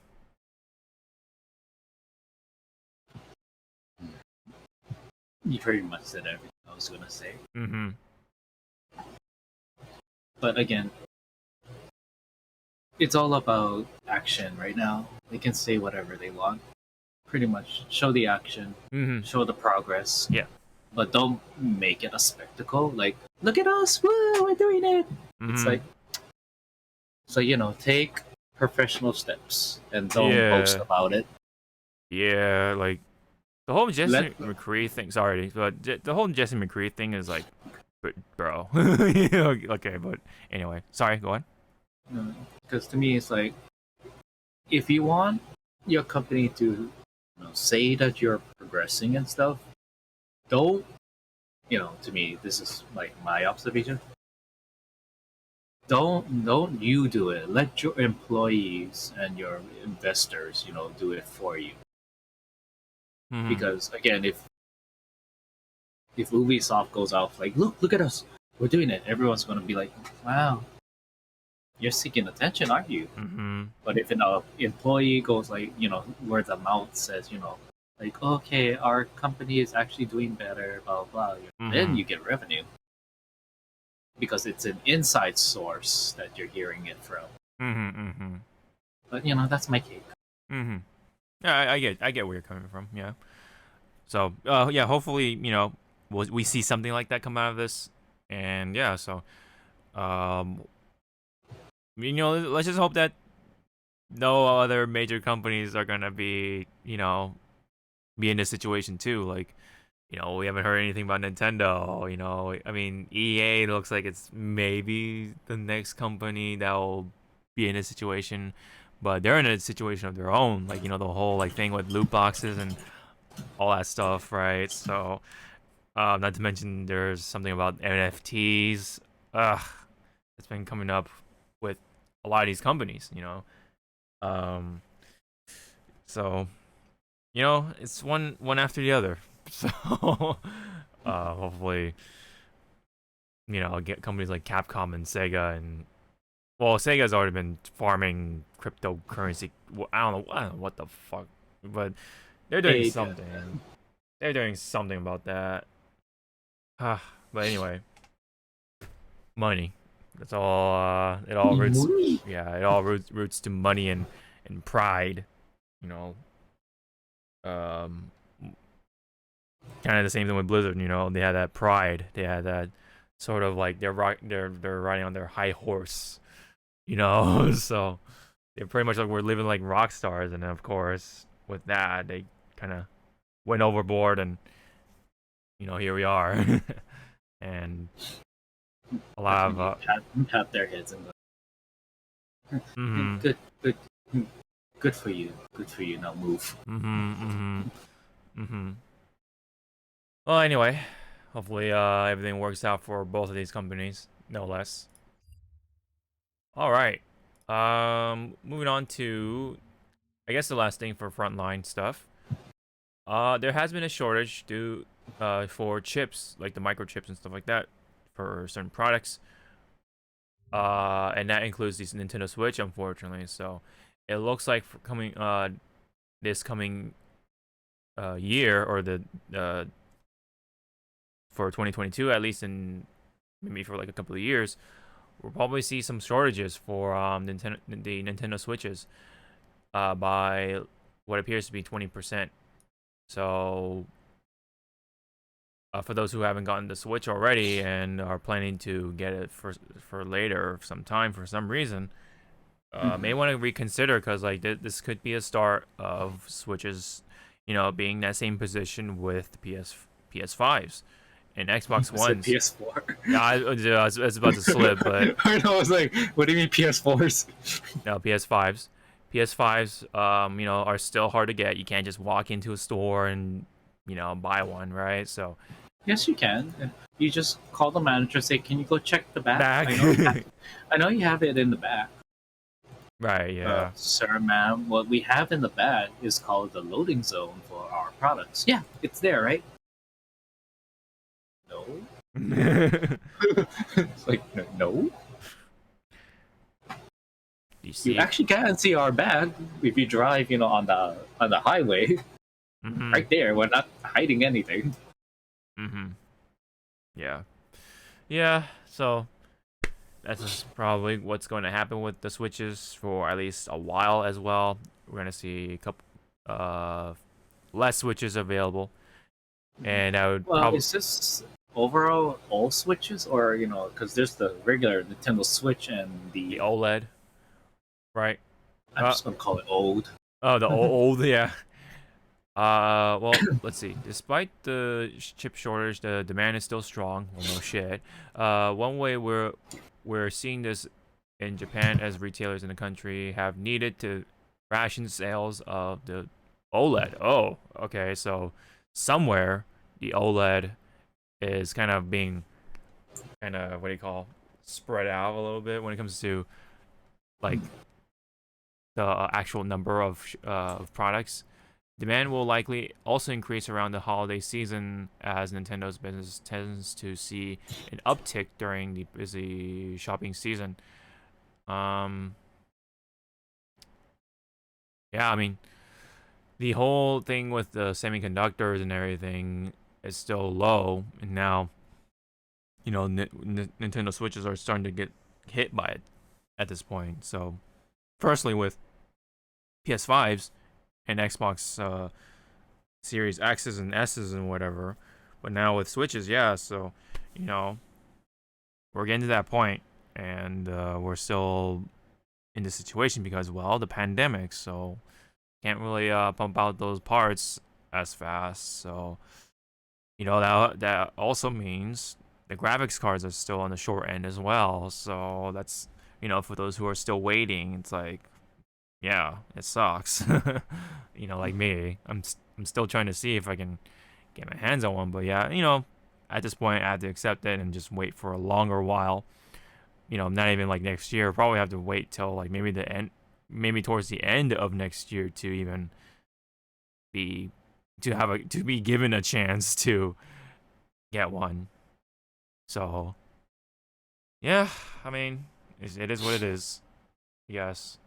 You pretty much said everything I was gonna say. Mm-hmm. But again, it's all about action right now. They can say whatever they want. Pretty much show the action, show the progress. Yeah. but don't make it a spectacle. Like, look at us, woo, we're doing it. It's like, so take professional steps and don't boast about it. Yeah, like the whole Jesse McCree thing. Sorry, but the whole Jesse McCree thing is like, bro. Okay, but anyway, sorry. Go on. Because to me, it's like, if you want your company to say that you're progressing and stuff, don't. To me, this is like my observation. Don't you do it. Let your employees and your investors, do it for you. Because again, if Ubisoft goes out like, look at us, we're doing it, everyone's gonna be like, wow, you're seeking attention, aren't you? But if an employee goes like, where the mouth says, like, okay, our company is actually doing better, blah blah blah, then you get revenue. Because it's an inside source that you're hearing it from. But that's my take. Yeah, I get where you're coming from. Yeah. So yeah, hopefully we see something like that come out of this, and yeah, so let's just hope that no other major companies are gonna be be in this situation too. Like, we haven't heard anything about Nintendo. I mean, EA looks like it's maybe the next company that will be in a situation, but they're in a situation of their own. Like, the whole like thing with loot boxes and all that stuff, right? So, not to mention there's something about NFTs. It's been coming up with a lot of these companies. So, it's one after the other. So, hopefully, get companies like Capcom and Sega, and well, Sega's already been farming cryptocurrency. I don't know what the fuck, but they're doing something. They're doing something about that. But anyway, money. That's all. It all roots. Yeah, it all roots to money and pride. Kind of the same thing with Blizzard. They had that pride. They had that sort of like they're riding on their high horse. So they're pretty much like we're living like rock stars, and then of course with that they kind of went overboard, and here we are. And a lot of pat their heads and go, good for you, now move. Well, anyway, hopefully everything works out for both of these companies, no less. All right, moving on to, I guess, the last thing for frontline stuff. There has been a shortage for chips, like the microchips and stuff like that, for certain products. And that includes this Nintendo Switch, unfortunately. So it looks like for this coming year, or for 2022, at least, in maybe for like a couple of years, we'll probably see some shortages for the Nintendo Switches by what appears to be 20%. So for those who haven't gotten the Switch already and are planning to get it for later sometime for some reason, may want to reconsider, because like this could be a start of Switches, being that same position with PS5s and Xbox One. PS4. Yeah, I was about to slip, but I know, I was like, what do you mean PS4s? No, PS5s. PS5s, are still hard to get. You can't just walk into a store and buy one, right? So yes, you can. You just call the manager, say, "Can you go check the back?" I know you have it in the back. Right, yeah. Sir, ma'am, what we have in the back is called the loading zone for our products. Yeah, it's there, right? No. It's like, no. You actually can see our bag if you drive, on the highway. Right there, we're not hiding anything. Yeah. So that's just probably what's going to happen with the Switches for at least a while as well. We're gonna see a couple less Switches available, and I would Well, probably is this overall all Switches, or because there's the regular Nintendo Switch and the the OLED, right? I'm Uh, just gonna call it old. oh, the old, yeah. Well, let's see. Despite the chip shortage, the demand is still strong. Well, no shit. One way we're seeing this in Japan as retailers in the country have needed to ration sales of the OLED. Oh, okay. So somewhere the OLED is kind of being what do you call spread out a little bit when it comes to like the actual number of products. Demand will likely also increase around the holiday season as Nintendo's business tends to see an uptick during the busy shopping season. Um, yeah, I mean, the whole thing with the semiconductors and everything is still low, and now, Nintendo Switches are starting to get hit by it at this point. So, firstly, with PS5s and Xbox Series X's and S's and whatever. But now with Switches, yeah, so, you know, we're getting to that point, and we're still in this situation because, well, the pandemic, so can't really pump out those parts as fast. So, that also means the graphics cards are still on the short end as well. So that's, for those who are still waiting, it's like, yeah, it sucks. Like me, I'm still trying to see if I can get my hands on one. But yeah, at this point, I have to accept it and just wait for a longer while. Not even like next year. Probably have to wait till like maybe the end, maybe towards the end of next year to even be to be given a chance to get one. So yeah, I mean, it is what it is. Yes.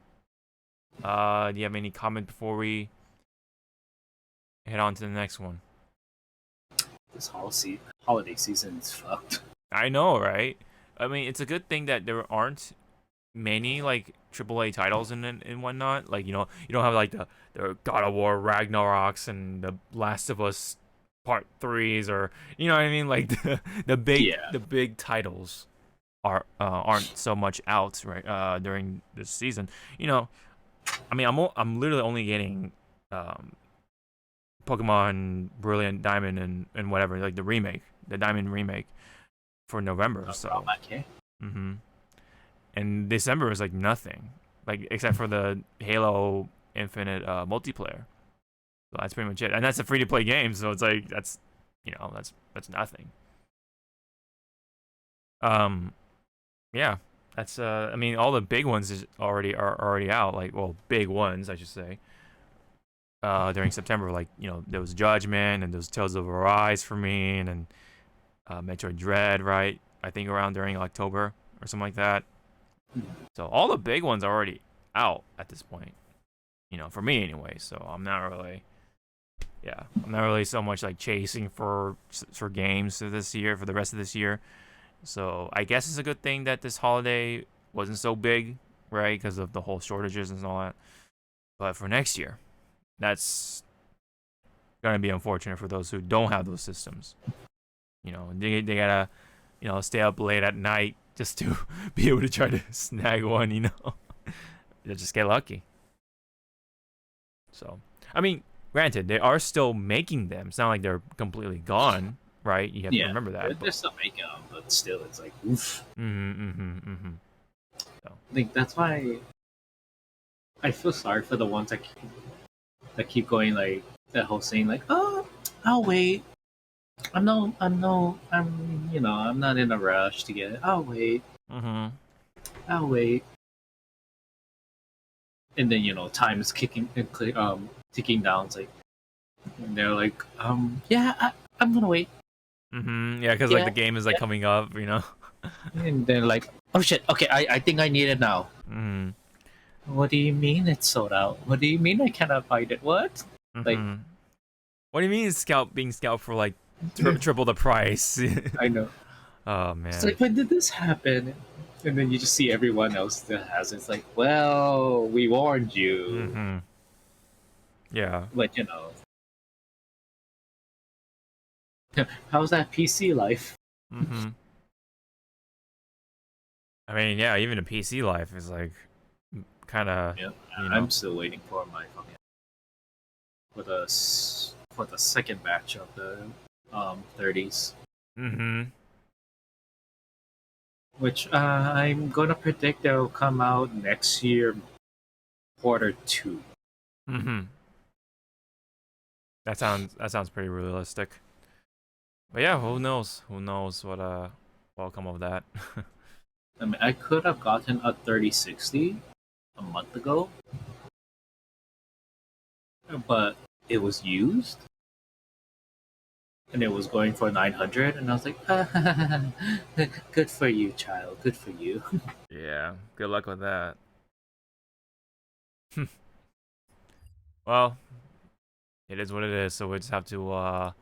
Do you have any comment before we head on to the next one? This holiday season is fucked. I know, right? I mean, it's a good thing that there aren't many like AAA titles and whatnot. Like, you don't have like the God of War Ragnaroks and the Last of Us Part 3s, or you know what I mean? Like Yeah. the big titles aren't so much out right during this season. I mean, I'm literally only getting Pokemon Brilliant Diamond and whatever, like the Diamond remake for November. So, Okay. and December is like nothing, like except for the Halo Infinite multiplayer. So that's pretty much it, and that's a free to play game. So it's like that's nothing. Yeah, that's I mean, all the big ones are already out. Like, well, big ones I should say. During September, like there was Judgment and there was Tales of Arise for me, and then Metroid Dread, right? I think around during October or something like that. So all the big ones are already out at this point, for me anyway. So I'm not really so much like chasing for games for this year, for the rest of this year. So I guess it's a good thing that this holiday wasn't so big, right? Because of the whole shortages and all that. But for next year, that's gonna be unfortunate for those who don't have those systems. They gotta, stay up late at night just to be able to try to snag one. They just get lucky. So, I mean, granted, they are still making them. It's not like they're completely gone, right? You have to remember that. They're still making them, but still, it's like oof. So. I think that's why I feel sorry for the ones that keep going like that whole saying like, oh, I'll wait. I'm not in a rush to get it. I'll wait. I'll wait. And then time is ticking down. It's like, and they're like, yeah, I'm gonna wait. Yeah, because like the game is like coming up, And then like, oh shit, okay, I think I need it now. What do you mean it's sold out? What do you mean I cannot find it? What? Like, what do you mean being scalped for like triple the price? I know. Oh man. It's like, when did this happen? And then you just see everyone else that has it. It's like, well, we warned you. Yeah. But How's that PC life? Mm-hmm. I mean, yeah, even a PC life is like kind of, Yeah, you know. I'm still waiting for my fucking for the second batch of the 30s, Mm-hmm. which I'm gonna predict they'll come out next year, quarter 2. Mm-hmm. That sounds pretty realistic. But yeah, who knows? Who knows what'll come of that? I mean, I could have gotten a 3060 a month ago, but it was used and it was going for 900, and I was like, good for you, child. Good for you. Yeah, good luck with that. Well, it is what it is, so we just have to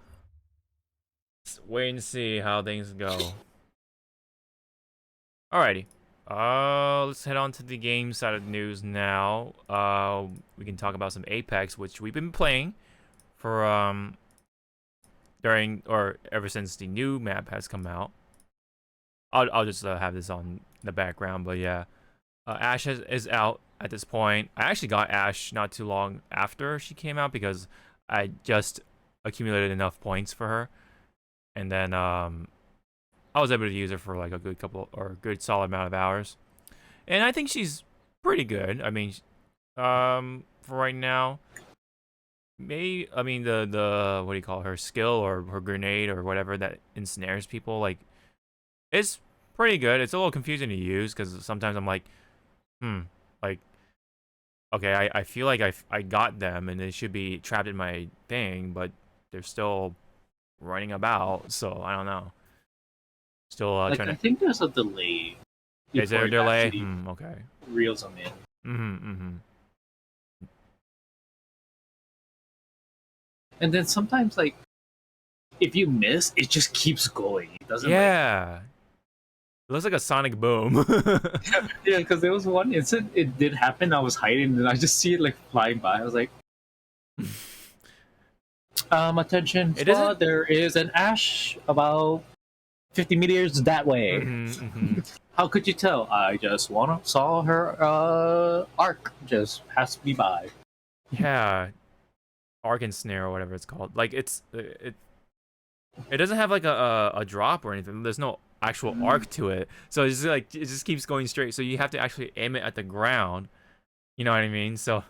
wait and see how things go. Alrighty. Let's head on to the game side of the news now. We can talk about some Apex, which we've been playing for during or ever since the new map has come out. I'll just have this on the background, but yeah, Ash is out at this point. I actually got Ash not too long after she came out because I just accumulated enough points for her, and then I was able to use her for like a good couple or a good solid amount of hours, and I think she's pretty good. I mean, for right now, I mean the what do you call her skill or her grenade or whatever that ensnares people, like it's pretty good. It's a little confusing to use because sometimes I'm like, like okay, I feel like I got them and they should be trapped in my thing, but they're still running about, so I don't know. Still Like, trying I to. think there's a delay Is there before a it delay? actually Okay. reels them in. Mm-hmm. And then sometimes, like, if you miss, it just keeps going. It doesn't like. Yeah. It looks like a sonic boom. Yeah, because there was one instant it did happen. I was hiding and I just see it like flying by. I was like, attention, It squad. isn't. There is an ash about 50 meters that way. Mm-hmm. How could you tell? I just saw her arc just pass me by. Yeah. Arc and snare or whatever it's called. Like it doesn't have like a drop or anything. There's no actual arc to it. So it's just like it just keeps going straight. So you have to actually aim it at the ground. You know what I mean? So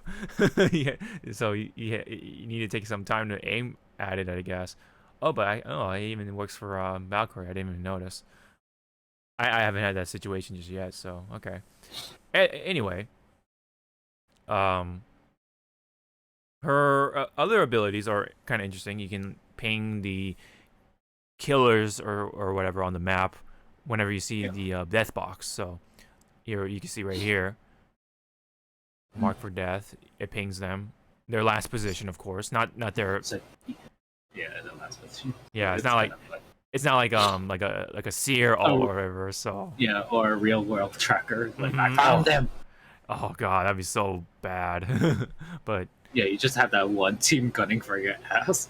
yeah, so you need to take some time to aim at it, I guess. Oh, but it even works for Valkyrie. I didn't even notice. I haven't had that situation just yet. So okay. Anyway, um, her other abilities are kind of interesting. You can ping the killers or whatever on the map whenever you see the death box. So here you can see right here, mark for death. It pings them. Their last position, of course, not their. So, yeah, the last position. Yeah, it's not like like a seer all or whatever. So yeah, or a real world tracker. Like I Mhm. found them. Oh god, that'd be so bad. But Yeah, you just have that one team gunning for your ass.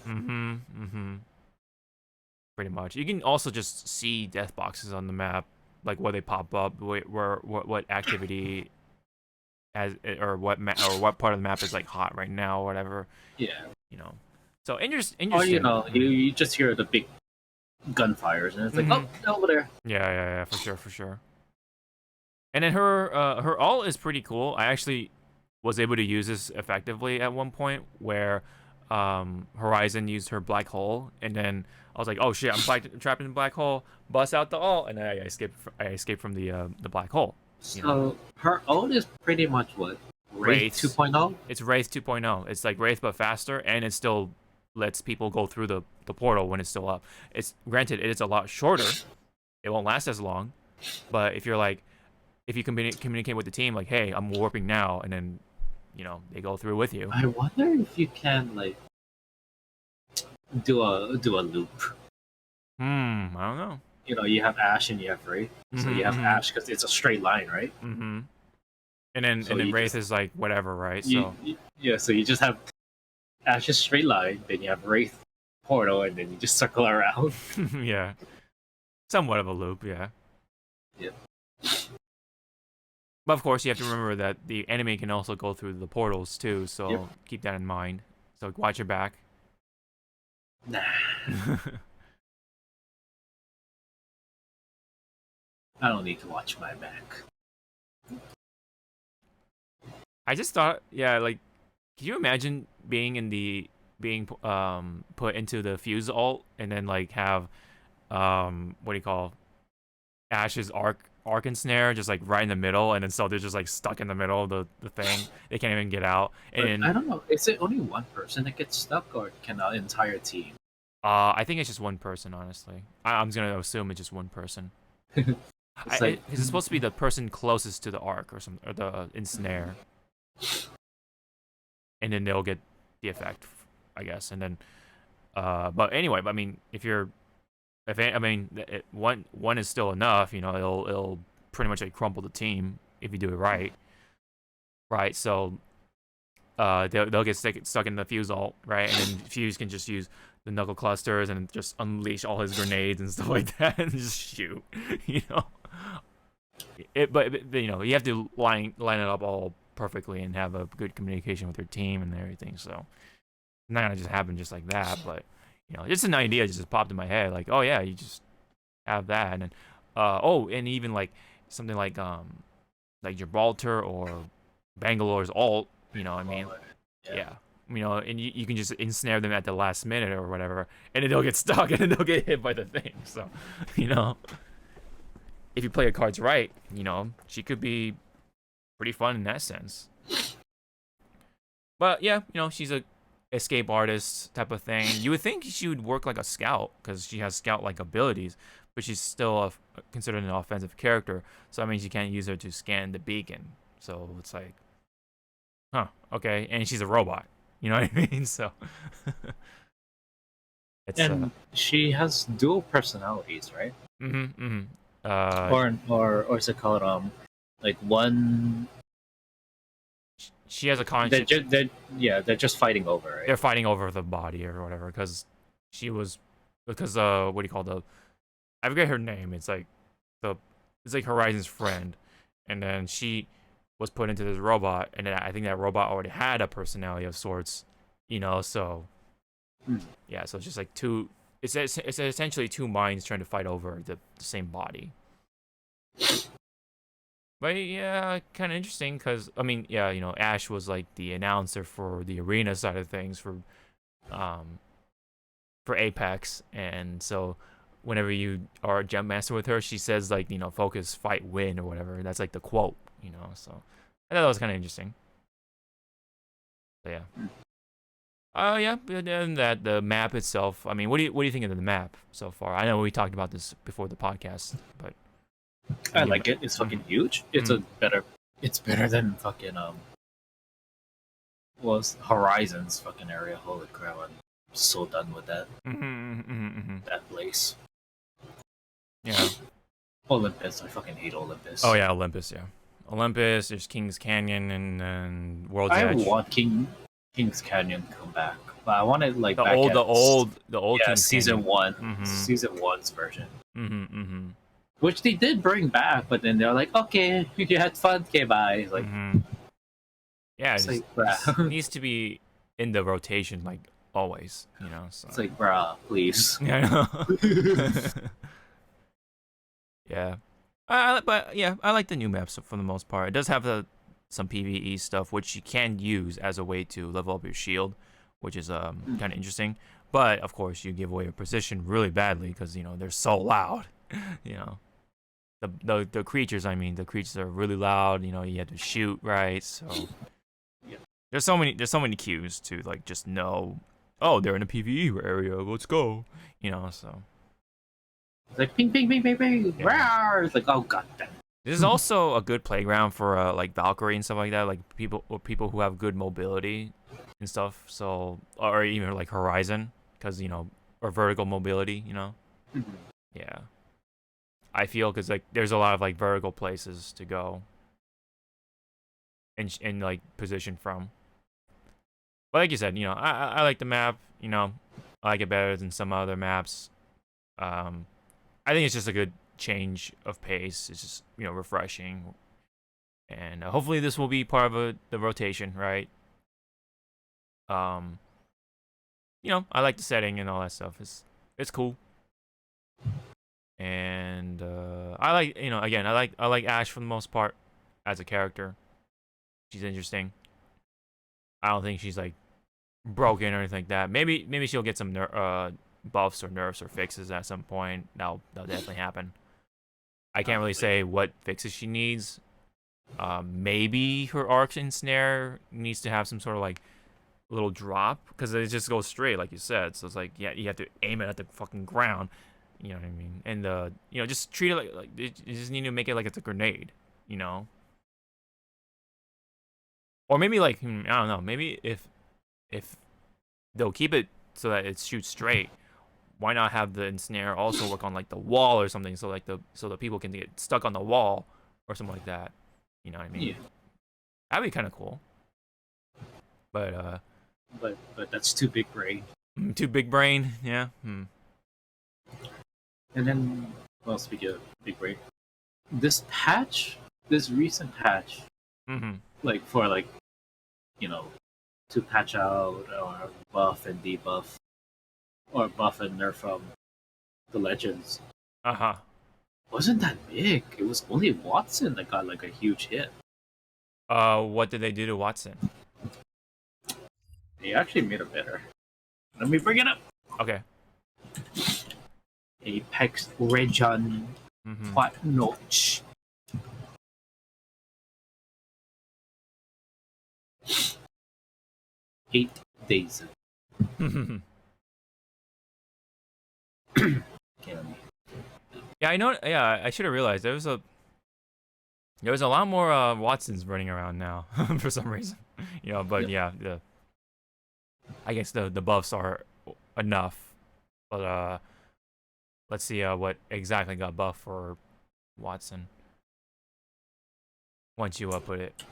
pretty much. You can also just see death boxes on the map, like where they pop up, what activity has or what part of the map is like hot right now, or whatever. Yeah. You know. So interesting. Or you just hear the big gunfires, and it's like, oh, over there. Yeah, for sure. And then her ult is pretty cool. I actually was able to use this effectively at one point where Horizon used her black hole, and then I was like, oh shit, I'm trapped in the black hole. Bust out the ult, and then I escaped from the black hole. So her ult is pretty much what? Wraith 2.0? It's Wraith 2.0. It's like Wraith but faster, and it still lets people go through the portal when it's still up. It's granted it is a lot shorter. It won't last as long, but if you communicate with the team like, hey, I'm warping now, and then they go through with you. I wonder if you can like do a loop. I don't know. You have Ash and you have Wraith. So you have Ash because it's a straight line, right? Mm-hmm. And then Wraith is like whatever, right? So you just have Ash's straight line, then you have Wraith portal and then you just circle around. Yeah, somewhat of a loop. Yeah. Yep. But of course, you have to remember that the enemy can also go through the portals too. So keep that in mind. So watch your back. Nah. I don't need to watch my back. I just thought, yeah, like, can you imagine being put into the fuse ult and then like have what do you call Ash's arc and snare just like right in the middle, and then so they're just like stuck in the middle of the thing. They can't even get out. And I don't know. Is it only one person that gets stuck, or can an entire team? I think it's just one person, honestly. I'm gonna assume it's just one person. It's supposed to be the person closest to the arc or the ensnare, and then they'll get the effect, I guess. And then, but anyway, I mean, one is still enough. You know, it'll pretty much like crumple the team if you do it right. Right. So, they'll get stuck in the fuse ult, right, and then Fuse can just use the knuckle clusters and just unleash all his grenades and stuff like that and just shoot. You know. But you know, you have to line it up all perfectly and have a good communication with your team and everything. So it's not gonna just happen just like that. But you know, just an idea just popped in my head. Like, oh yeah, you just have that, and then and even like something like Gibraltar or Bangalore's ult. You know, what I mean, yeah. You know, and you can just ensnare them at the last minute or whatever, and then they'll get stuck and then they'll get hit by the thing. So, you know, if you play your cards right, you know, she could be pretty fun in that sense. But yeah, you know, she's a escape artist type of thing. You would think she would work like a scout because she has scout-like abilities, but she's still considered an offensive character. So that means you can't use her to scan the beacon. So it's like, huh, okay. And she's a robot. You know what I mean? So and she has dual personalities, right? Or is it called like one? She has a conscience. They're just fighting over. Right? They're fighting over the body or whatever because what do you call I forget her name. It's like Horizon's friend, and then she was put into this robot, and then I think that robot already had a personality of sorts, you know. So yeah, so it's just like two. It's essentially two minds trying to fight over the same body. But yeah, kind of interesting because I mean, yeah, you know, Ash was like the announcer for the arena side of things for Apex, and so whenever you are a jump master with her, she says like, you know, focus, fight, win, or whatever. That's like the quote, you know. So I thought that was kind of interesting. So yeah. Yeah, and that the map itself. I mean, what do you think of the map so far? I know we talked about this before the podcast, but I like it. It's fucking huge. It's It's better than fucking Horizon's fucking area. Holy crap! I'm so done with that. That place. Yeah. Olympus. I fucking hate Olympus. Oh yeah, Olympus. Yeah, Olympus. There's King's Canyon and World's Edge. I want King's Canyon to come back, but I want it like the old King's season Canyon. Season 1's version. Which they did bring back, but then they're like, okay, you had fun, okay, bye. Like, yeah, it needs to be in the rotation, like always, you know. So. It's like, bruh, please. Yeah, I know. Yeah, but yeah, I like the new maps for the most part. It does have some PvE stuff, which you can use as a way to level up your shield, which is kind of interesting. But of course, you give away your position really badly because you know they're so loud. You know. The creatures, the creatures are really loud. You know, you have to shoot right. So there's so many cues to like just know. Oh, they're in a PVE area. Let's go. You know, so it's like ping, ping, ping, ping, ping. Yeah. It's like, oh god damn. This is also a good playground for like Valkyrie and stuff like that. Like people who have good mobility and stuff. So or even like Horizon, because you know, or vertical mobility. You know, yeah. I feel because like there's a lot of like vertical places to go and like position from. But like you said, you know, I like the map. You know, I like it better than some other maps. I think it's just a good change of pace. It's just, you know, refreshing. And hopefully this will be part of the rotation, right? You know, I like the setting and all that stuff. It's cool. And I like, you know, again, I like Ash for the most part as a character. She's interesting. I don't think she's like broken or anything like that. Maybe she'll get some buffs or nerfs or fixes at some point. That'll definitely happen. I can't really say what fixes she needs. Maybe her arc and snare needs to have some sort of like little drop because it just goes straight, like you said. So it's like, yeah, you have to aim it at the fucking ground. You know what I mean? And you know, just treat it like you just need to make it like it's a grenade. You know. Or maybe like, I don't know. Maybe if they'll keep it so that it shoots straight, why not have the ensnare also work on like the wall or something, so like so the people can get stuck on the wall or something like that. You know what I mean? Yeah. That'd be kind of cool. But that's too big brain. Too big brain, yeah. And then, well, speaking of big brain, this recent patch, like for like, you know, to patch out or buff and debuff, or buff and nerf from the legends. Wasn't that big? It was only Watson that got like a huge hit. What did they do to Watson? They actually made it better. Let me bring it up. Okay. Apex Region What Notch. $8 days. Yeah, I know. Yeah, I should have realized there was a lot more Watsons running around now for some reason. You know, but yeah, I guess the buffs are enough. But let's see what exactly got buffed for Watson. Once you put it.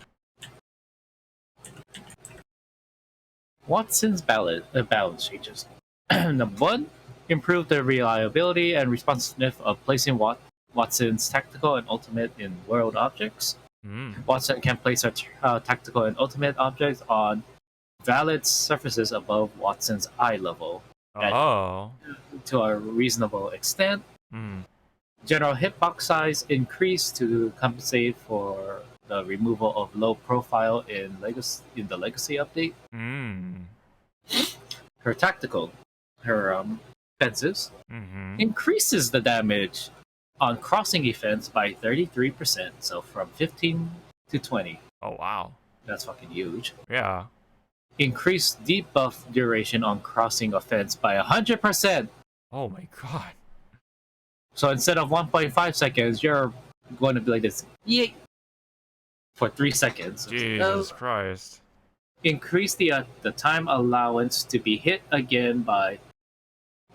Watson's balance changes. Number 1, improve the reliability and responsiveness of placing Watson's tactical and ultimate in world objects. Watson can place her tactical and ultimate objects on valid surfaces above Watson's eye level. To a reasonable extent. General hitbox size increased to compensate for the removal of low profile in the Legacy update. Her tactical, her fences, increases the damage on crossing events by 33%, so from 15 to 20. Oh wow, that's fucking huge. Yeah. Increased debuff duration on crossing offense by 100%. Oh my god. So instead of 1.5 seconds, you're going to be like this, yay, for 3 seconds. Jesus Christ. Increase the time allowance to be hit again by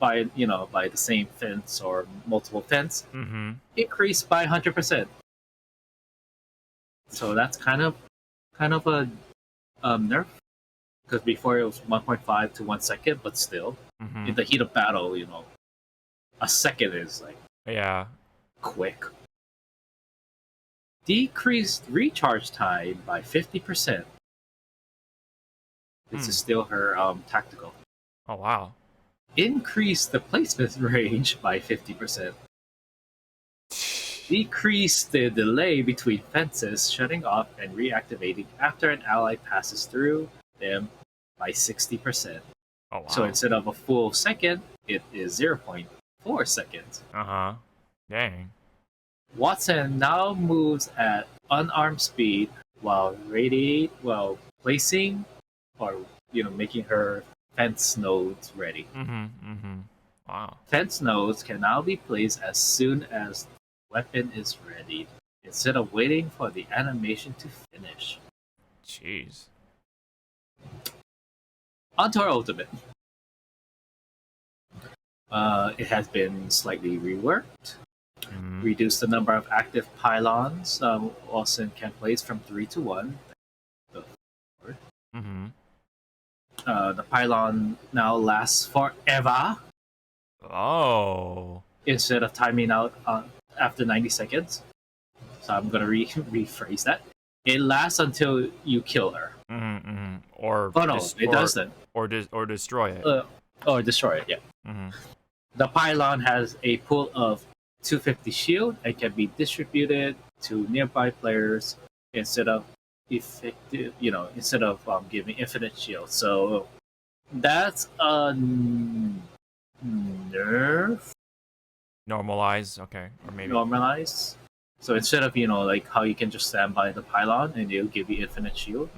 the same fence or multiple fence. Increased by 100%. So that's kind of a nerf, because before it was 1.5 to 1 second, but still in the heat of battle, you know, a second is like quick. Decreased recharge time by 50%. This is still her tactical. Oh wow. Increase the placement range by 50%. Decrease the delay between fences shutting off and reactivating after an ally passes through them by 60%. Oh wow. So instead of a full second, it is 0.4 seconds. Dang. Watson now moves at unarmed speed while placing or making her fence nodes ready. Wow. Fence nodes can now be placed as soon as the weapon is ready, instead of waiting for the animation to finish. Jeez. Onto our ultimate. It has been slightly reworked. Reduce the number of active pylons Watson can place from 3 to 1. The pylon now lasts forever Oh. instead of timing out after 90 seconds. So I'm gonna rephrase that. It lasts until you kill her. Or Oh no, it doesn't. Or destroy it. Or destroy it. Yeah. The pylon has a pool of 250 shield and can be distributed to nearby players instead of effective. Instead of giving infinite shield. So that's a nerf. Normalize, okay, or maybe Normalize. So instead of like how you can just stand by the pylon and it'll give you infinite shield.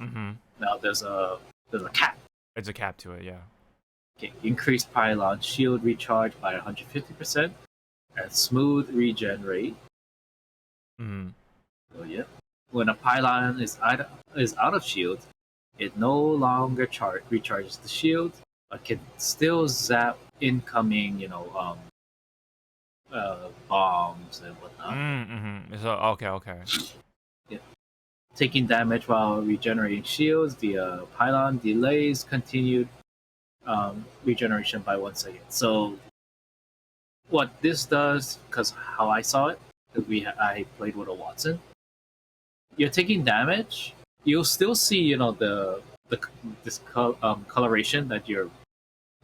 Now there's a cap. It's a cap to it, yeah. Okay, increased pylon shield recharge by 150% and smooth regen rate. So yeah, when a pylon is out of shield, it no longer recharges the shield, but can still zap incoming, bombs and whatnot. So okay. Yeah. Taking damage while regenerating shields via pylon delays continued regeneration by 1 second. So what this does, because how I saw it, because I played with a Watson, you're taking damage, you'll still see this coloration that you're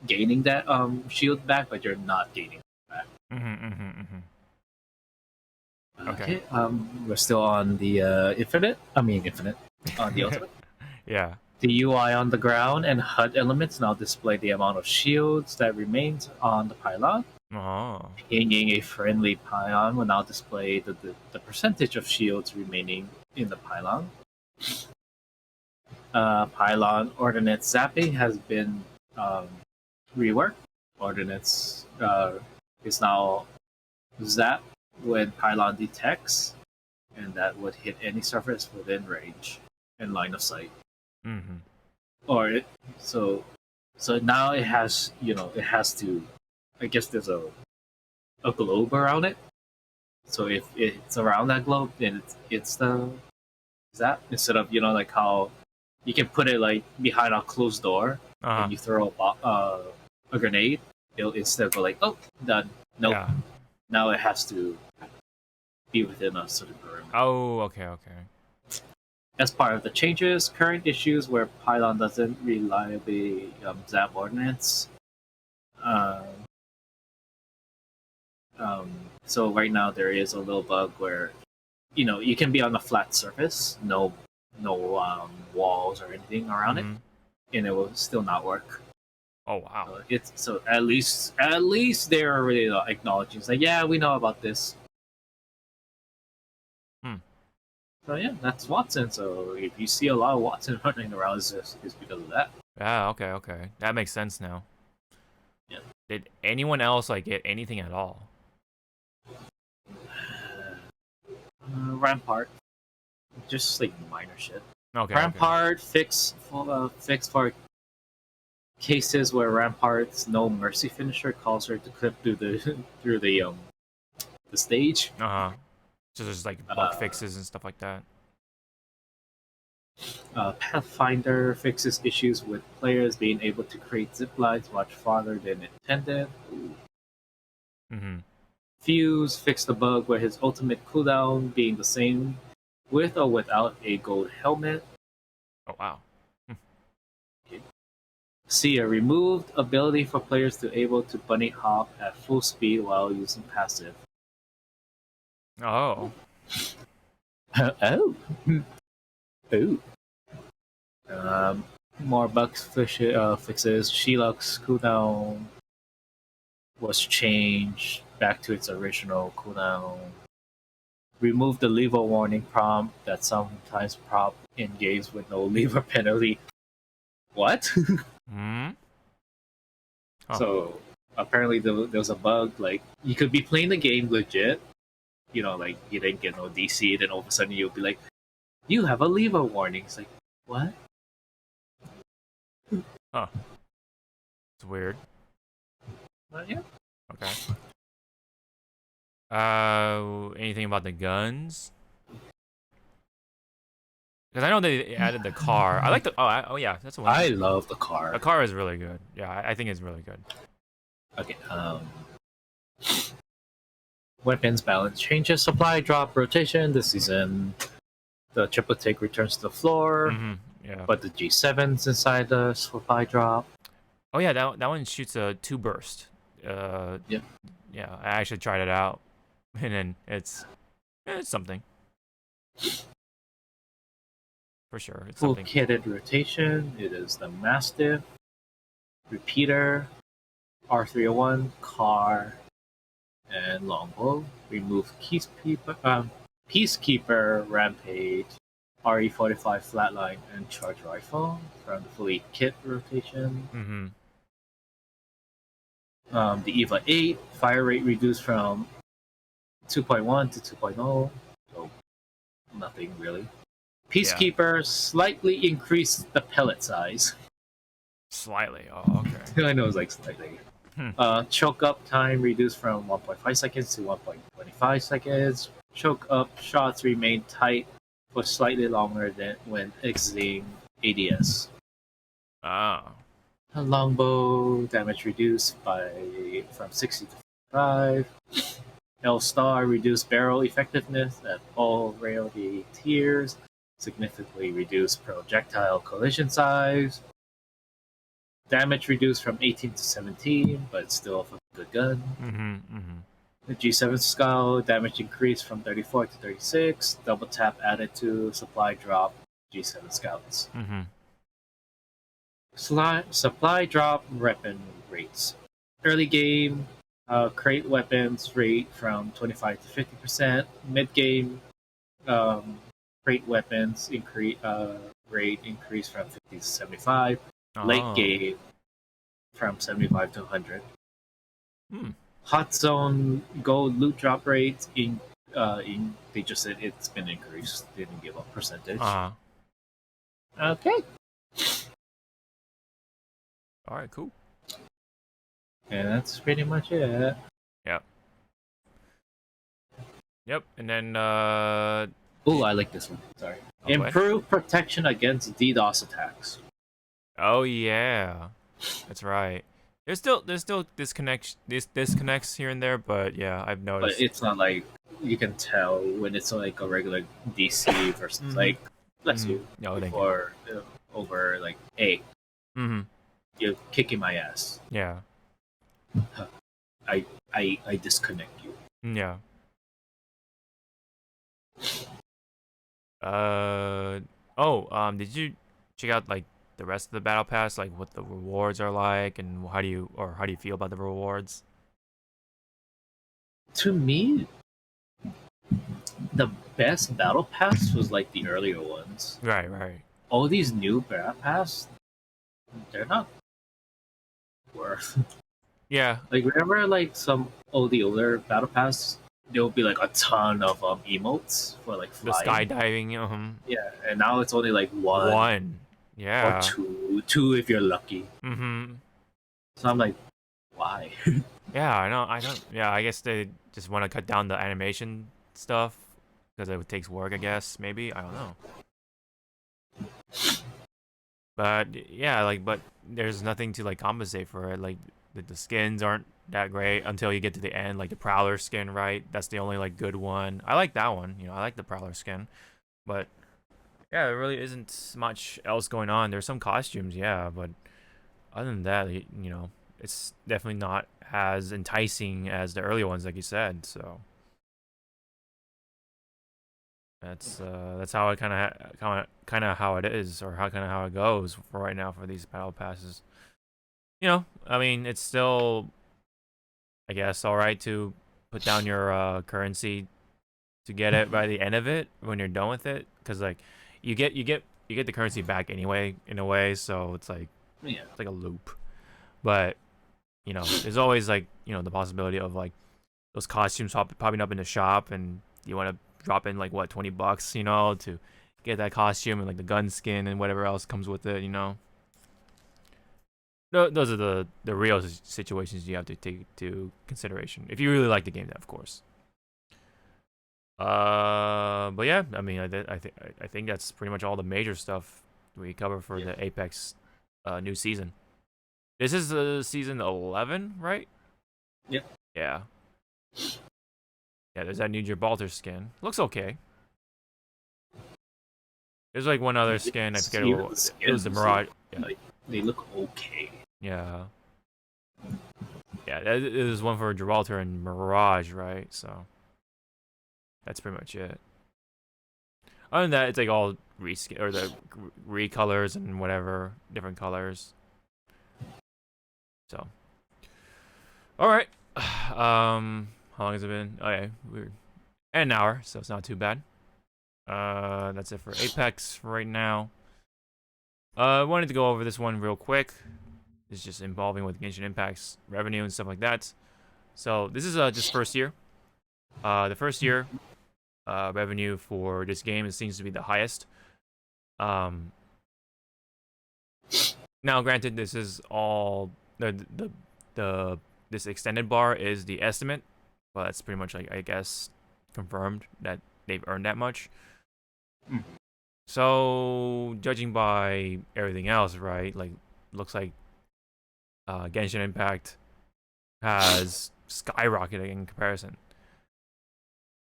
gaining that shield back, but you're not gaining it back. Okay. We're still on the infinite. On the ultimate. Yeah. The UI on the ground and HUD elements now display the amount of shields that remains on the pylon. Pinging a friendly pylon will now display the percentage of shields remaining in the pylon. Pylon ordnance zapping has been reworked. Ordnance is now zap when pylon detects, and that would hit any surface within range and line of sight. So now it has to. I guess there's a globe around it. So if it's around that globe, then it's the zap instead of like how you can put it like behind a closed door and you throw a grenade. It'll instead go like, oh, done. Nope. Yeah. Now it has to be within a certain perimeter. Oh, okay. As part of the changes, current issues where pylon doesn't reliably zap ordnance. So right now there is a little bug where you can be on a flat surface, no walls or anything around it, and it will still not work. Oh wow! So at least they're already acknowledging, it's like, yeah, we know about this. So yeah, that's Watson. So if you see a lot of Watson running around, it's because of that. Yeah. Okay. That makes sense now. Yeah. Did anyone else get anything at all? Rampart, just like minor shit. Okay. Rampart fix for cases where Rampart's no mercy finisher calls her to clip through the stage. So there's like bug fixes and stuff like that. Pathfinder fixes issues with players being able to create zip lines much farther than intended. Fuse fixed the bug where his ultimate cooldown being the same with or without a gold helmet. Oh wow. Sia removed ability for players to able to bunny hop at full speed while using passive. Oh. Oh. More bugs fixes. Sheilok's cooldown was changed back to its original cooldown. Remove the lever warning prompt that sometimes prompt in games with no lever penalty. What? So apparently there was a bug, like you could be playing the game legit, like you didn't get no DC, then all of a sudden you'll be like, you have a lever warning. It's like, what? Huh. It's weird. Yeah. Okay. Anything about the guns? Because I know they added the car. I like the. Oh yeah, that's the one. I love the car. The car is really good. Yeah, I think it's really good. Okay. Weapons balance changes. Supply drop rotation this season. The triple take returns to the floor, Yeah. but the G7's inside the supply drop. Oh yeah, that one shoots a 2 burst. Yep. Yeah, I actually tried it out, and then it's something. For sure, it's Full something. kitted rotation. It is the Mastiff, Repeater, R301, Car, and Longbow. Remove Peacekeeper, Rampage, RE45 Flatline, and Charge Rifle from the fully kit rotation. The EVA 8, fire rate reduced from 2.1 to 2.0, so nothing really. Peacekeeper slightly increased the pellet size. Slightly. Oh, okay. I know it's like slightly. Choke up time reduced from 1.5 seconds to 1.25 seconds. Choke up shots remain tight for slightly longer than when exiting ADS. Ah. Longbow damage reduced from 60 to 55. L Star reduced barrel effectiveness at all rarity tiers. Significantly reduced projectile collision size. Damage reduced from 18 to 17, but still a good gun. The G7 Skull damage increased from 34 to 36. Double tap added to supply drop G7 Scouts. Supply drop weapon rates. Early game, crate weapons rate from 25 to 50%. Mid game, crate weapons rate increased from 50 to 75. Late game, from 75 to 100. Hot zone gold loot drop rates they just said it's been increased. They didn't give a percentage. Okay. All right, cool. And that's pretty much it. Yep, and then I like this one. Sorry. Improve protection against DDoS attacks. Oh yeah, that's right. There's still disconnects here and there, but yeah, I've noticed. But it's not like you can tell when it's like a regular DC versus like bless you. Or over like A. You're kicking my ass. Yeah. I disconnect you. Yeah. Did you check out like the rest of the battle pass, like what the rewards are like, and how do you feel about the rewards? To me, the best battle pass was like the earlier ones. Right. All these new battle pass, they're not worth. Yeah. Like remember, like some the older battle pass, there will be like a ton of emotes for like flying. The skydiving. Yeah, and now it's only like one. Yeah. Or two if you're lucky. So I'm like, why? Yeah, I don't. Yeah, I guess they just want to cut down the animation stuff because it takes work. I guess maybe I don't know. But yeah, but there's nothing to like compensate for it. Like the skins aren't that great until you get to the end. Like the Prowler skin, right? That's the only like good one. I like that one. I like the Prowler skin, but yeah, there really isn't much else going on. There's some costumes, yeah, but other than that, it's definitely not as enticing as the earlier ones, like you said. So that's how it kind of how it is, or how it goes for right now for these battle passes. I mean, it's still, I guess, all right to put down your currency to get it by the end of it when you're done with it, because like you get the currency back anyway in a way, so it's like it's like a loop. But there's always like the possibility of like those costumes popping up in the shop, and you want to drop in like what, $20 to get that costume and like the gun skin and whatever else comes with it. Those are the real situations you have to take into consideration if you really like the game, of course. But yeah, I mean, I think that's pretty much all the major stuff we cover for the Apex new season. This is season 11, right? Yep. Yeah. Yeah, there's that new Gibraltar skin. Looks okay. There's like one other skin. I forget what it was. The Mirage. Yeah. They look okay. Yeah. Yeah, there's one for Gibraltar and Mirage, right? So that's pretty much it. Other than that, it's like all reskin or the recolors and whatever different colors. So, all right. How long has it been? Oh yeah, we're at an hour, so it's not too bad. That's it for Apex right now. I wanted to go over this one real quick. It's just involving with Genshin Impact's revenue and stuff like that. So this is just first year. The first year revenue for this game seems to be the highest. Now, granted, this is all this extended bar is the estimate, but that's pretty much like I guess confirmed that they've earned that much. So judging by everything else, right? Like looks like Genshin Impact has skyrocketed in comparison.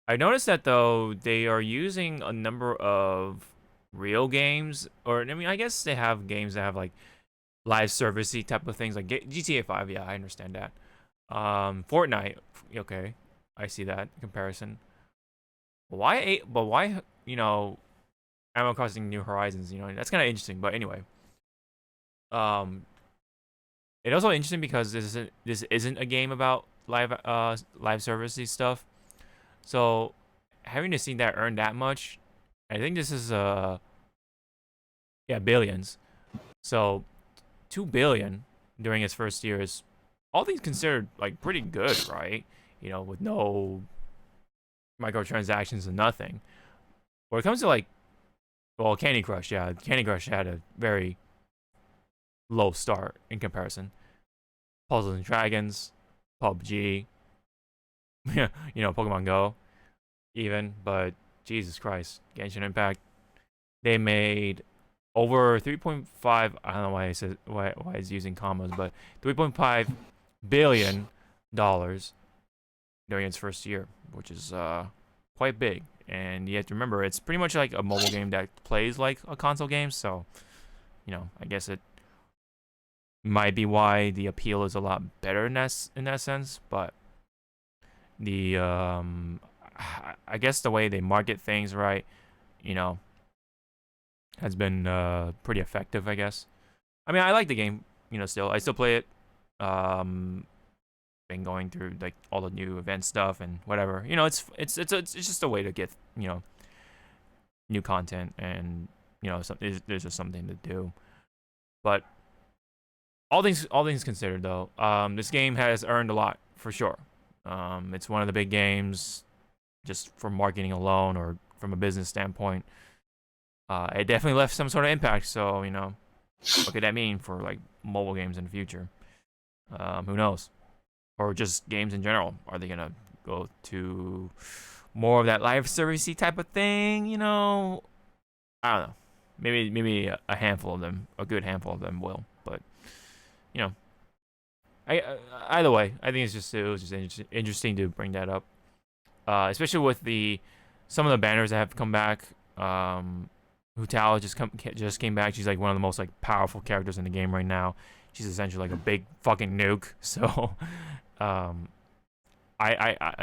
I noticed that though they are using a number of real games, or I mean, I guess they have games that have like live servicey type of things, like GTA 5. Yeah, I understand that. Fortnite. Okay, I see that comparison. Why? But why? You know, Animal Crossing New Horizons. You know, that's kind of interesting. But anyway, it's also interesting because this isn't a game about live servicey stuff. So having to see that earn that much, I think this is billions. So 2 billion during its first year is, all things considered, like pretty good, right? You know, with no microtransactions and nothing. When it comes to like, well, Candy Crush, yeah, Candy Crush had a very low start in comparison. Puzzles and Dragons, PUBG, you know, Pokemon Go, even, but Jesus Christ, Genshin Impact, they made over 3.5. I don't know why it says why it's using commas, but 3.5 billion dollars during its first year, which is quite big. And you have to remember, it's pretty much like a mobile game that plays like a console game. So, you know, I guess it might be why the appeal is a lot better in that sense. But the I guess the way they market things, right, you know, has been pretty effective, I guess. I mean, I like the game, you know, still. I still play it. Been going through like all the new event stuff and whatever. You know, it's just a way to get, you know, new content, and you know, there's just something to do. But all things considered, though, this game has earned a lot for sure. It's one of the big games, just from marketing alone or from a business standpoint. It definitely left some sort of impact. So, you know, what could that mean for like mobile games in the future? Who knows? Or just games in general. Are they gonna go to more of that live servicey type of thing? You know, I don't know. Maybe a handful of them, a good handful of them will. But you know, either way, I think it was just interesting to bring that up, especially with some of the banners that have come back. Hu Tao just came back. She's like one of the most like powerful characters in the game right now. She's essentially like a big fucking nuke. So, I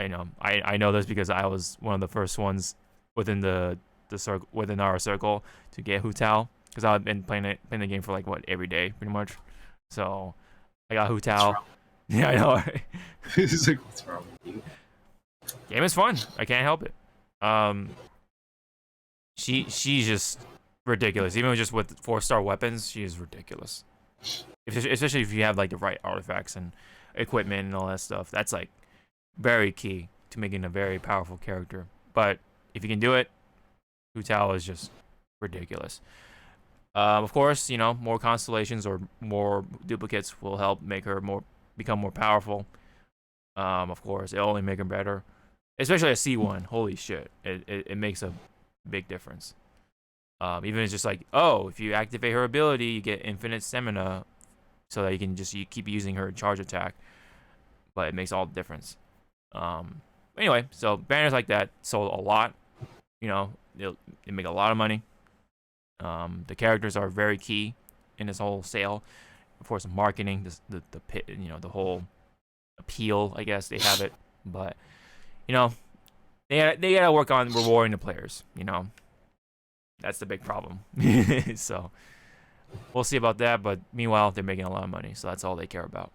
know I know this because I was one of the first ones within the circle, within our circle, to get Hu Tao, because I've been playing the game for like every day pretty much. So I got Hu Tao. Yeah, I know. It's like, what's wrong with you? Game is fun. I can't help it. She's just ridiculous. Even just with 4-star weapons, she is ridiculous. Especially if you have like the right artifacts and equipment and all that stuff. That's like very key to making a very powerful character. But if you can do it, Hu Tao is just ridiculous. Of course, you know, more constellations or more duplicates will help make her become more powerful. Of course, it'll only make her better. especially a C1. Holy shit, it makes a big difference. Even it's just like, oh, if you activate her ability, you get infinite stamina, so that you keep using her charge attack. But it makes all the difference. Anyway, so banners like that sold a lot. You know, they make a lot of money. The characters are very key in this whole sale. Of course, marketing, the whole appeal, I guess they have it. But you know, they gotta work on rewarding the players. You know, that's the big problem. So we'll see about that. But meanwhile, they're making a lot of money, so that's all they care about.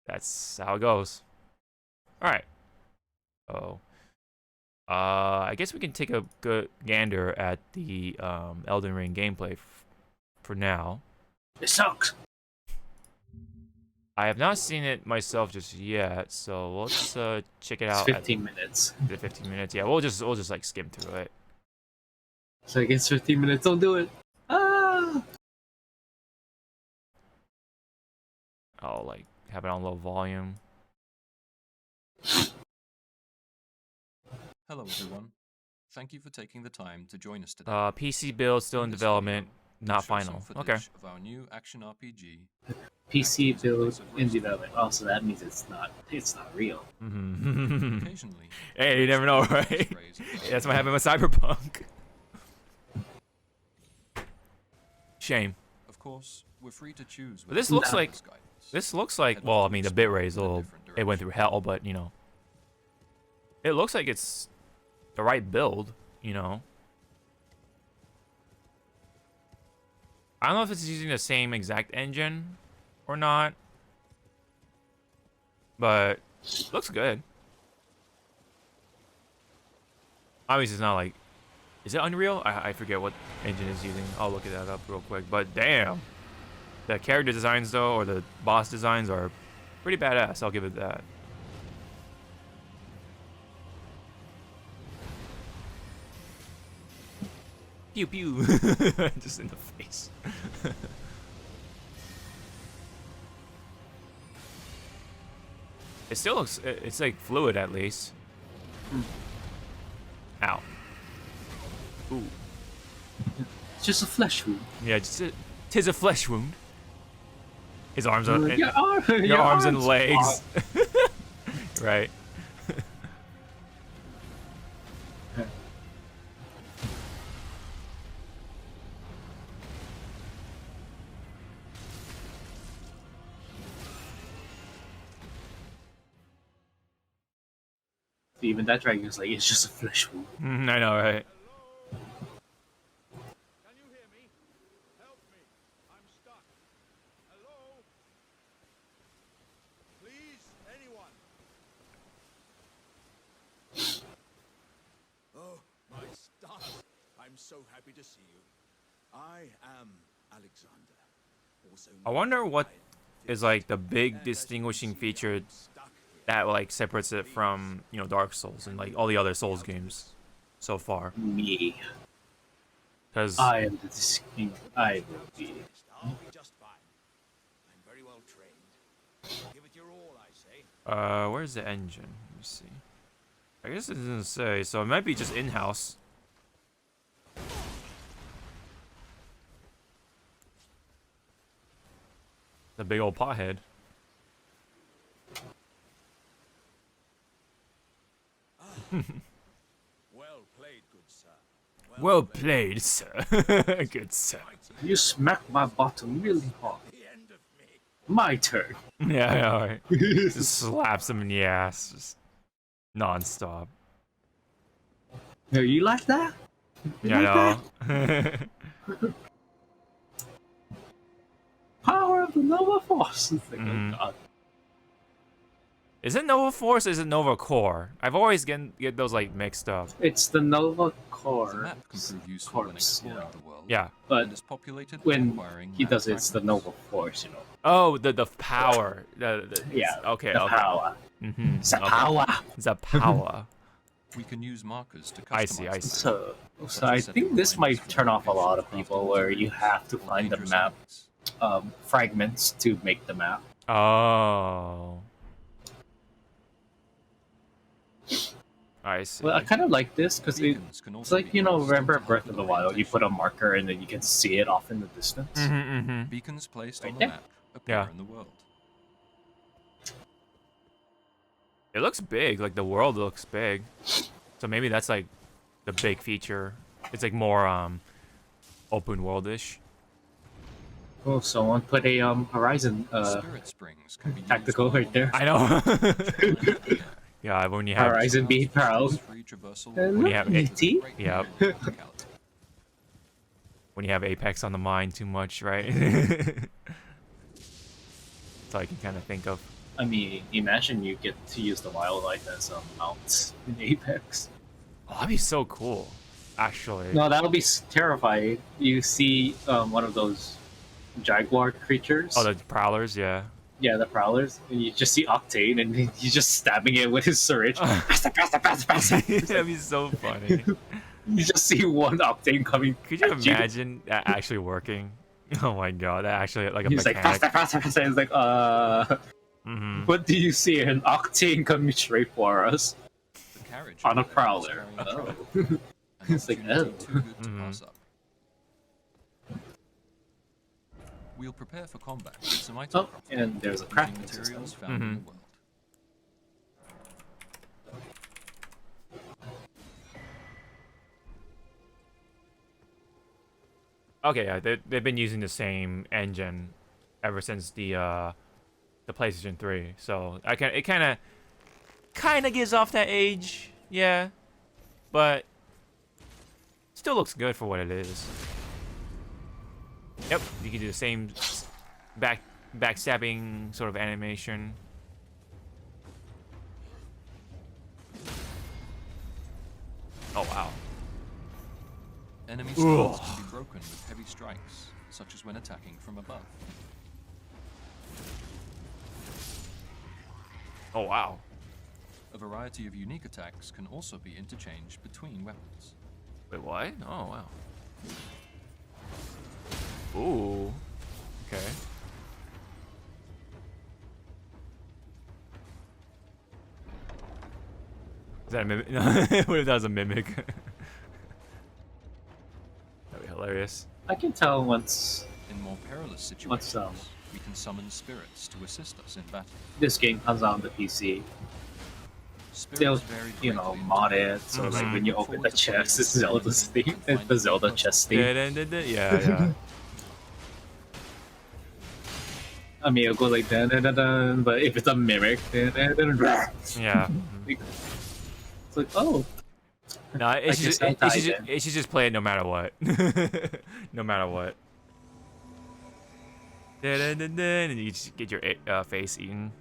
That's how it goes. All right. So, I guess we can take a good gander at the Elden Ring gameplay for now. It sucks. I have not seen it myself just yet, so let's check it out. It's 15 minutes. The 15 minutes. Yeah, we'll just like skim through it. So I guess 15 minutes. Don't do it. Ah. I'll like have it on low volume. Hello everyone. Thank you for taking the time to join us today. PC build still in development, not final. Okay. Of our new action RPG. PC build in development. Also, that means it's not real. Occasionally. Hey, you never know, right? That's what happened with Cyberpunk. Shame. Of course, we're free to choose. But this looks like well, I mean the bitrate is a little, it went through hell, but you know, it looks like it's the right build, you know. I don't know if it's using the same exact engine or not, but looks good. Obviously, it's not like, is it Unreal? I forget what engine it's using. I'll look that up real quick. But damn, the character designs though, or the boss designs are pretty badass. I'll give it that. Pew pew, just in the face. It still looks, it's like fluid at least. Ow. Ooh. It's just a flesh wound. Yeah, tis a flesh wound. His arms are, Your arms and legs. Right. Even that dragon's like, it's just a flesh wound. I know, right? Can you hear me? Help me. I'm stuck. Hello? Please, anyone. Oh, my stars. I'm so happy to see you. I am Alexander. Also I wonder what is like the big distinguishing feature that like separates it from, you know, Dark Souls and like all the other Souls games so far. Me. Because I am the distinct. I will be. I'll be just fine. I'm very well trained. Give it your all, I say. where's the engine? Let me see. I guess it doesn't say, so it might be just in-house. The big old pothead. Well played, good sir. Well played, sir. Good sir. You smacked my bottom really hard. The end of me. My turn. Yeah, I know, right? Just slaps him in the ass, just non-stop. No, you like that? You Yeah, like I know. that? Power of the Nova Force. It's like, oh god. Is it Nova Force or is it Nova Core? I've always get those like mixed up. It's the Nova The Core. map can prove useful when Corpse, exploring yeah. the world. Yeah. But and is populated with when acquiring he map does it, it's the fragments. Nova Force, you know. Oh, the power. Yeah. Okay. The okay. power. Mm-hmm. The power. The power. We can use markers to customize I see, I the see. map. So I think this might turn off a lot of people where you have to find the map fragments to make the map. Oh. I see. Well, I kind of like this because Beacons can it's also like, be you know, used remember to Breath help of the with Wild? You put a orientation. marker and then you can see it off in the distance. Beacons placed Right on the there. map appear Yeah. in the world. It looks big. Like the world looks big. So maybe that's like the big feature. It's like more open world-ish. Oh, someone put a Horizon Spirit springs can be tactical used right while there. I know. on Yeah, when you have Horizon be proud. free traversal When you have E.T. yeah, practicality. when you have Apex on the mind too much, right? That's all I can kind of think of. I mean, imagine you get to use the wildlife as mounts in Apex. Oh, that'd be so cool, actually. No, that'll be terrifying. You see one of those jaguar creatures. Oh, the prowlers, yeah. Yeah, the prowlers, and you just see Octane, and he's just stabbing it with his syringe. Basta, basta, basta, basta. That'd be so funny. You just see one Octane coming. Could you at you. imagine that actually working? Oh my god, that actually like a He's like, mechanic. basta, basta, basta. It's like, what do you see? An Octane coming straight for us The carriage on a is prowler. carrying a Oh. trophy, an It's like, opportunity oh. too good to pass up. We'll prepare for combat with some item Oh, and there's a crafting materials system. found in the world. Okay, yeah, they've been using the same engine ever since the PlayStation 3, so it kind of gives off that age, yeah, but still looks good for what it is. Yep, you can do the same backstabbing sort of animation. Oh wow. Enemy skulls can be broken with heavy strikes, such as when attacking from above. Oh wow. A variety of unique attacks can also be interchanged between weapons. Wait, what? Oh wow. Ooh. Okay. Is that a mimic? What if that was a mimic? That'd be hilarious. I can tell once In more perilous What's, situations, we can summon spirits to assist us in battle. this game comes out on the PC. Spirits They'll, vary you know, greatly in mod number, it, so Mhm. like when you Look open forward the to playing chest, it's with Zelda's you theme. and It's the finding Zelda new chest puzzles. theme. Yeah. I mean, it'll go like dun dun dun dun, but if it's a mimic, dun, dun, dun, dun, Yeah. it's like, oh, No, it should, guess just, I'll it, die should just, then. it should just play it no matter what. No matter what. And you just get your face eaten.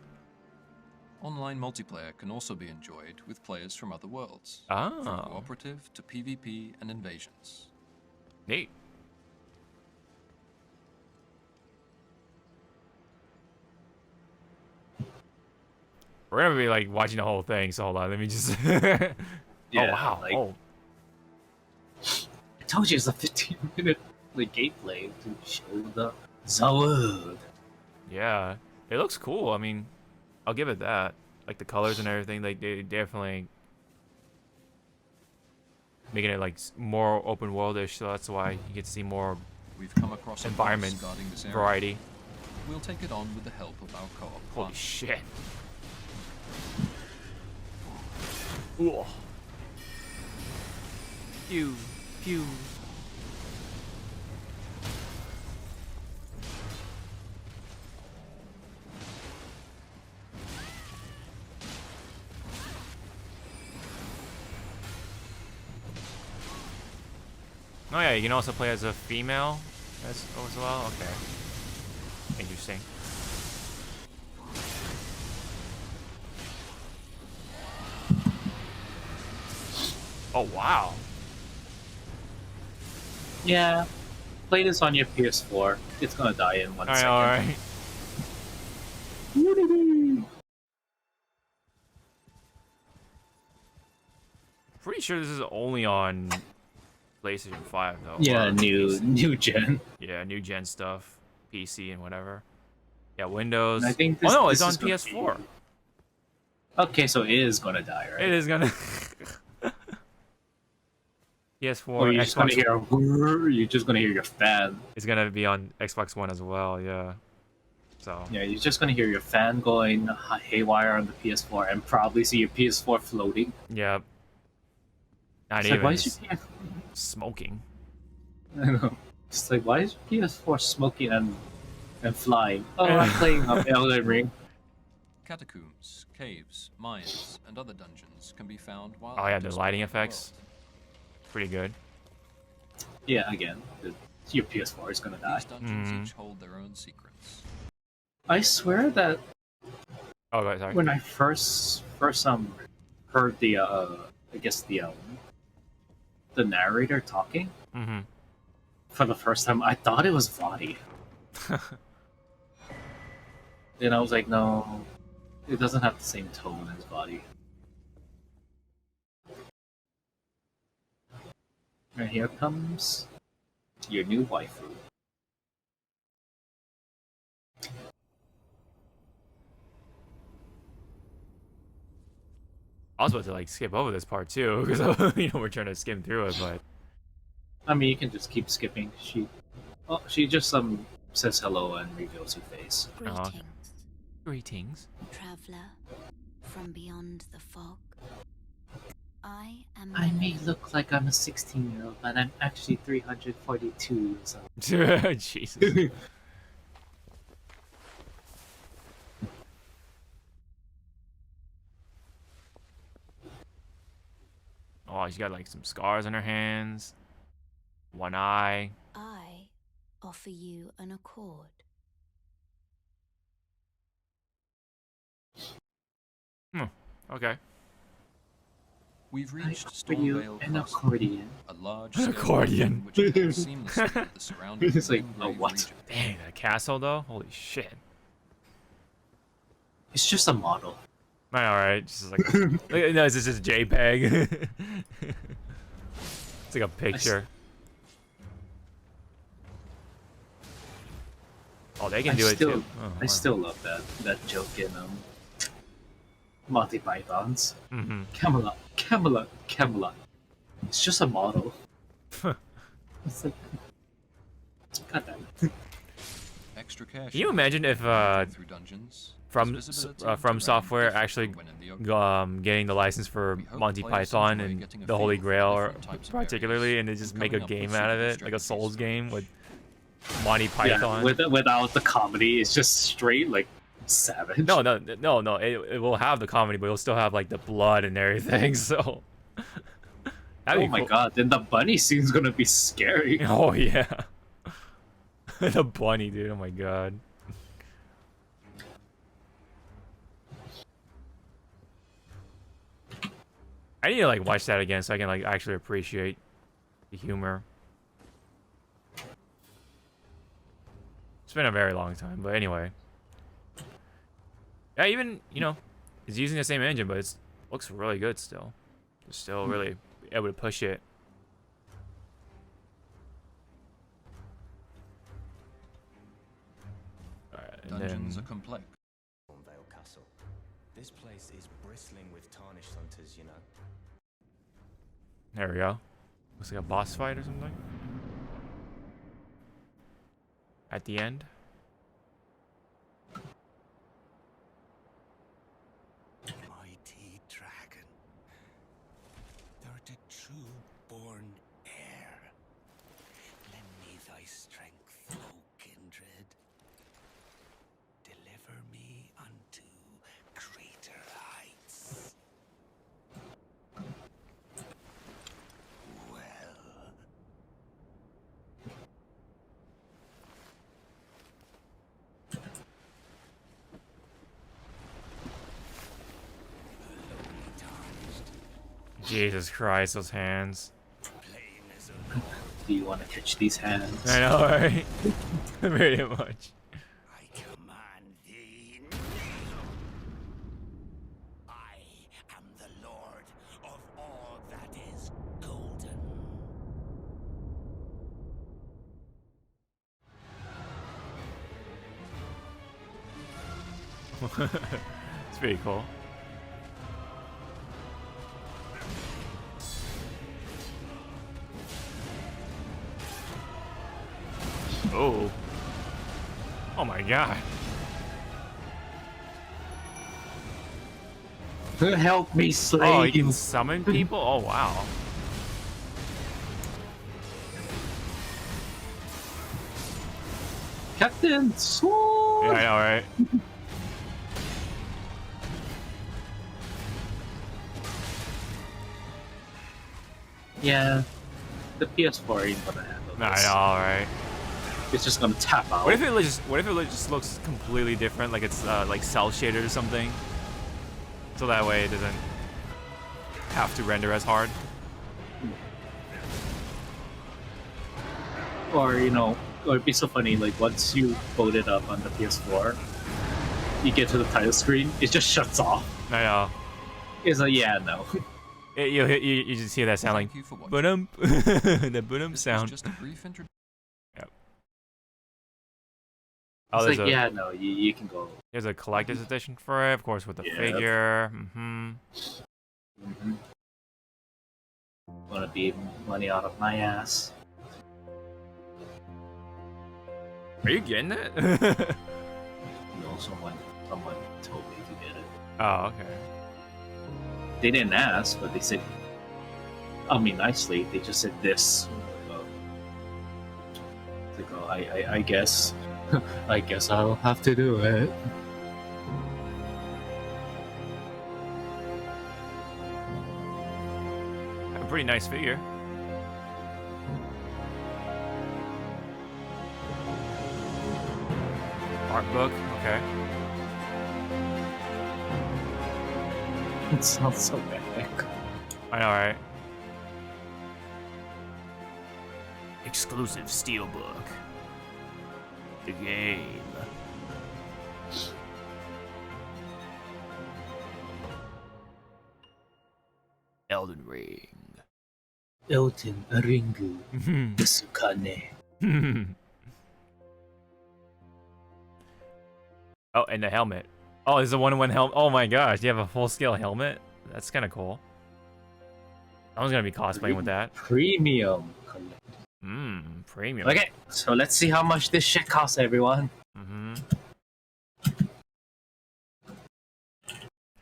Online multiplayer can also be enjoyed with players from other worlds, from Oh, cooperative to PvP and invasions. neat. We're gonna be like watching the whole thing, so hold on, let me just. Oh Yeah, wow! like- Oh, I told you it's a 15-minute like gameplay to show the Zawud. yeah, it looks cool. I mean, I'll give it that. Like the colors and everything, like they definitely making it like more open worldish. So that's why you get to see more We've come across a environment boss guarding this area. variety. We'll take it on with the help of our co-op Holy partner. shit! Ooh. Pew, pew. Oh yeah, you can also play as a female as well. Okay, interesting. Oh wow. Yeah, play this on your PS4. It's gonna die in 1 second. All right. Pretty sure this is only on PlayStation 5 though. Yeah, or new PC. gen. Yeah, new gen stuff, PC and whatever. Yeah, Windows. I think Oh this, no, it's this on is gonna PS4. be- Okay, so it is gonna die, right? It is gonna. PS4, Or you're just gonna Xbox. hear a whirr, you're just gonna hear your fan. It's gonna be on Xbox One as well. Yeah. So. Yeah, you're just gonna hear your fan going haywire on the PS4 and probably see your PS4 floating. Yep. Not It's even like, why is your PS4... smoking. I know. It's like, why is your PS4 smoking and flying? Oh, I'm playing Elden Ring. Catacombs, caves, mines, and other dungeons can be found while. Oh yeah, the actors lighting explore the effects. Pretty good. Yeah, again, your PS4 is gonna world. die. These dungeons each hold their own secrets. I swear that Oh, go ahead, sorry. when I first heard the I guess the narrator talking Mm-hmm. for the first time, I thought it was Vadi. Then I was like, no, it doesn't have the same tone as Vadi. And here comes your new waifu. I was about to like skip over this part too, because we're trying to skim through it, but I mean, you can just keep skipping. She just says hello and reveals her face. Greetings, greetings. traveler from beyond the fog. I am. I may look like I'm a 16-year-old, but I'm actually 342 years old. Jesus. Oh, she's got like some scars on her hands, one eye. I offer you an accord. Okay. We've reached For you, Stormvale an Castle, accordion. a large An stone accordion. building which connects seamlessly with the surrounding It's like, oh, Ringgrave what? region. Dang, that castle though. Holy shit. It's just a model. Alright, just like no, it's just JPEG. It's like a picture. Oh, they can do it too. Oh, I still love that joke in Monty Python's. Mm-hmm. Camelot, Camelot, Camelot. It's just a model. It's like, goddamn. Extra cash. Can you imagine if through dungeons, from Software actually getting the license for Monty Python and the Holy Grail, or particularly, and they just make a game out of it, like a Souls game with Monty Python. Yeah, without the comedy, it's just straight like savage. No. It will have the comedy, but it'll still have like the blood and everything. So. That'd Oh be my cool. god! Then the bunny scene's gonna be scary. Oh yeah. The bunny, dude. Oh my god. I need to like watch that again so I can like actually appreciate the humor. It's been a very long time, but anyway. Yeah, even it's using the same engine, but it looks really good still. It's still really able to push it. Alright, and Dungeons then are complex. Stormvale Castle. This place is bristling with tarnished hunters, you know. there we go. Looks like a boss fight or something. At the end. Mighty dragon, thou the true-born heir. Lend me thy strength, O kindred. Deliver me unto greater heights. Well. Jesus Christ, those hands. Plain as a Do you want to catch these hands? I know, right? Very much. I command thee. I am the Lord of all that is golden. It's pretty cool. Oh. Oh my god. Help me slay Oh, you you. can summon people? Oh, wow. Captain Sword! Yeah, I know, right? Yeah, the PS4 ain't gonna handle this. I know, right? It's just gonna tap out. What if it just looks completely different, like it's like cell shaded or something? So that way it doesn't have to render as hard. Or, you know, or it'd be so funny, like, once you load it up on the PS4, you get to the title screen, it just shuts off. I know. It's like, yeah, no. You just hear that sound like Thank you for watching. ba-dum. The ba-dum This was sound. just a brief introduction. Yep. It's there's like, a yeah, no, you can go. there's a collector's edition for it, of course, with the Yep. figure. Wanna be money out of my ass. Are you getting it? No, someone told me to get it. Oh, okay. They didn't ask, but they said, I mean, nicely, they just said this. It's like, oh, I guess, I guess I'll have to do it. A pretty nice figure. Art book, okay. It sounds so epic. I know, right? Exclusive steelbook. The game. Elden Ring. Elden Ring. Desukane. Oh, and the helmet. Oh, it's a one-on-one helmet. Oh my gosh, you have a full-scale helmet? That's kind of cool. I was gonna be cosplaying with that. Premium. Premium. Okay, so let's see how much this shit costs, everyone.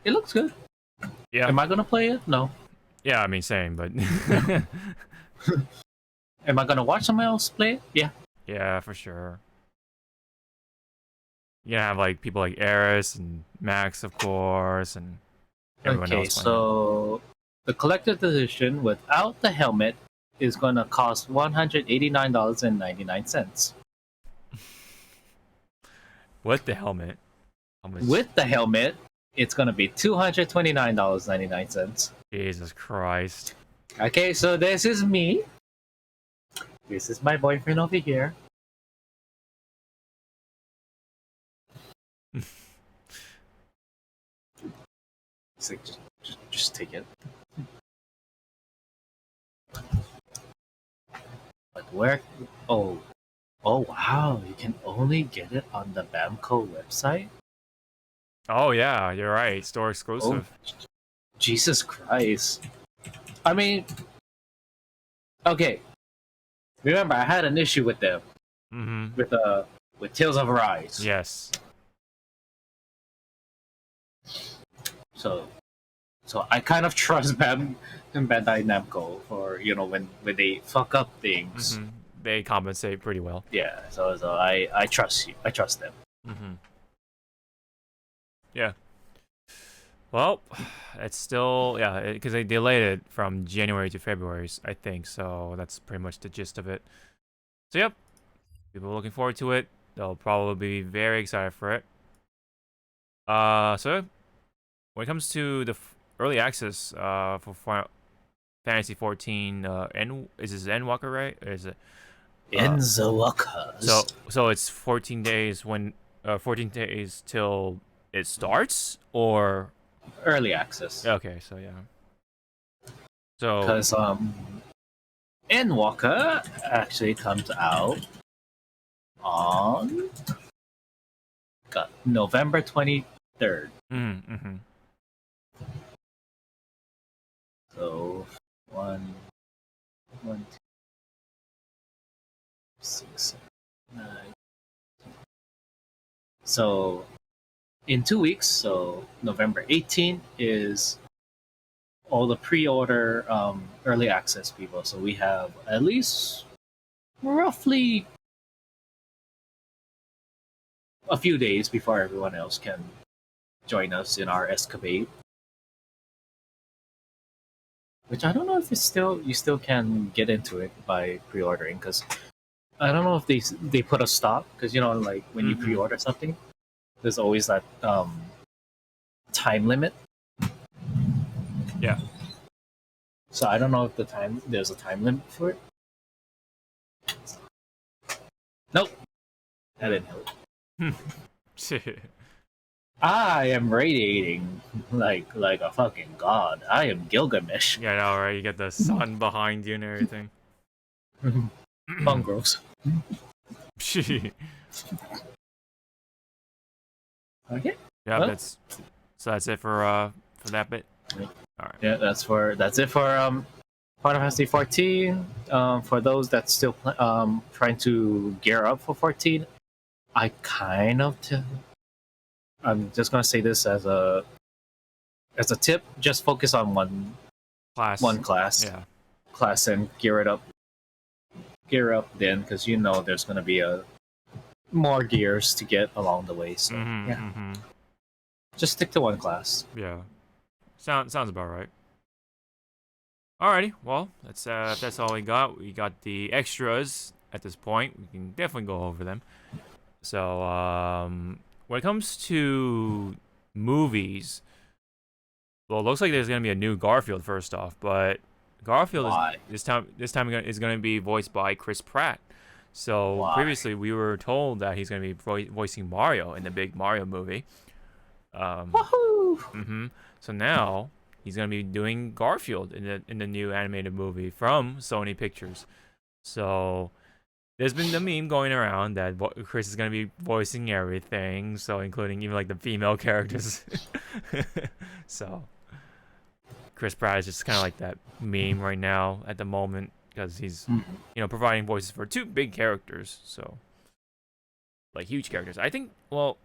It looks good. Yeah. Am I gonna play it? No. Yeah, I mean, same, but... Am I gonna watch someone else play it? Yeah. yeah, for sure. You're gonna have, like, people like Eris and Max, of course, and everyone Okay, else playing so the collector's edition without the helmet is gonna cost $189.99. it. With the helmet. How much? With the helmet, it's gonna be $229.99. Jesus Christ. Okay, so this is me. This is my boyfriend over here. It's like, just take it. But where? Oh, wow! You can only get it on the Bamco website. Oh, yeah, you're right. Store exclusive. Oh, Jesus Christ! I mean, okay. Remember, I had an issue with them. With Tales of Arise. Yes. So I kind of trust Bandai Namco for, you know, when they fuck up things. They compensate pretty well. Yeah. So I trust you. I trust them. Yeah. Well, it's still, yeah, because they delayed it from January to February, I think. So that's pretty much the gist of it. So, yep. People are looking forward to it. They'll probably be very excited for it. So, when it comes to the early access for Final Fantasy 14, is this Endwalker, right? Or is it Enzawaka. So it's 14 days 14 days till it starts, or early access. okay, so yeah. So Because Endwalker actually comes out on November 23rd. So 1, 2, 6, 7, 9, So in 2 weeks, so November 18th is all the pre-order early access people. So we have at least roughly a few days before everyone else can join us in our escapade. Which I don't know if you still can get into it by pre-ordering, because I don't know if they put a stop, because like when you pre-order something, there's always that time limit. Yeah. So I don't know if there's a time limit for it. Nope, that didn't help. Shit. I am radiating like a fucking god. I am Gilgamesh. Yeah, I know, right? You get the sun behind you and everything. Mongrels. Shit. Okay. Yeah, Well. that's it for that bit. All right. Yeah, that's it for Final Fantasy 14. For those that still trying to gear up for 14, I kind of. I'm just gonna say this as a tip. Just focus on one Class. Yeah. class and gear it up. Gear up then, because there's gonna be more gears to get along the way. So yeah, just stick to one class. Yeah. Sounds about right. Alrighty, well, that's all we got. We got the extras at this point. We can definitely go over them. So, when it comes to movies, well, it looks like there's gonna be a new Garfield first off, but Garfield is this time is gonna be voiced by Chris Pratt. So previously we were told that he's gonna be voicing Mario in the big Mario movie. Woohoo! So now he's gonna be doing Garfield in the new animated movie from Sony Pictures. So there's been the meme going around that Chris is gonna be voicing everything, so including even like the female characters. So Chris Pratt is just kind of like that meme right now at the moment because he's providing voices for two big characters, so like huge characters. I think when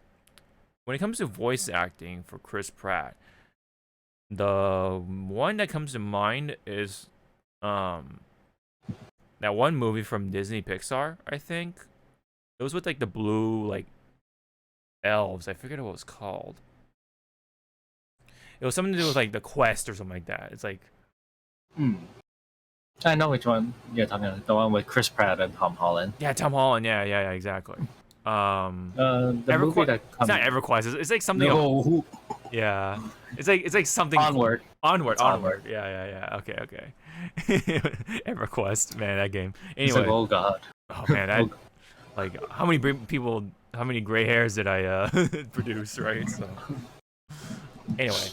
it comes to voice acting for Chris Pratt, the one that comes to mind is that one movie from Disney Pixar, I think. It was with like the blue like elves. I forget what it was called. It was something to do with like the quest or something like that. It's like I know which one you're talking about. The one with Chris Pratt and Tom Holland. Yeah, Tom Holland. Yeah, exactly. The movie that it's not EverQuest. It's like something. No. Yeah, it's like something. Onward. Yeah. Okay. EverQuest, man, that game. Anyway. Like, oh god. Oh man, like how many gray hairs did I produce, right? So anyway.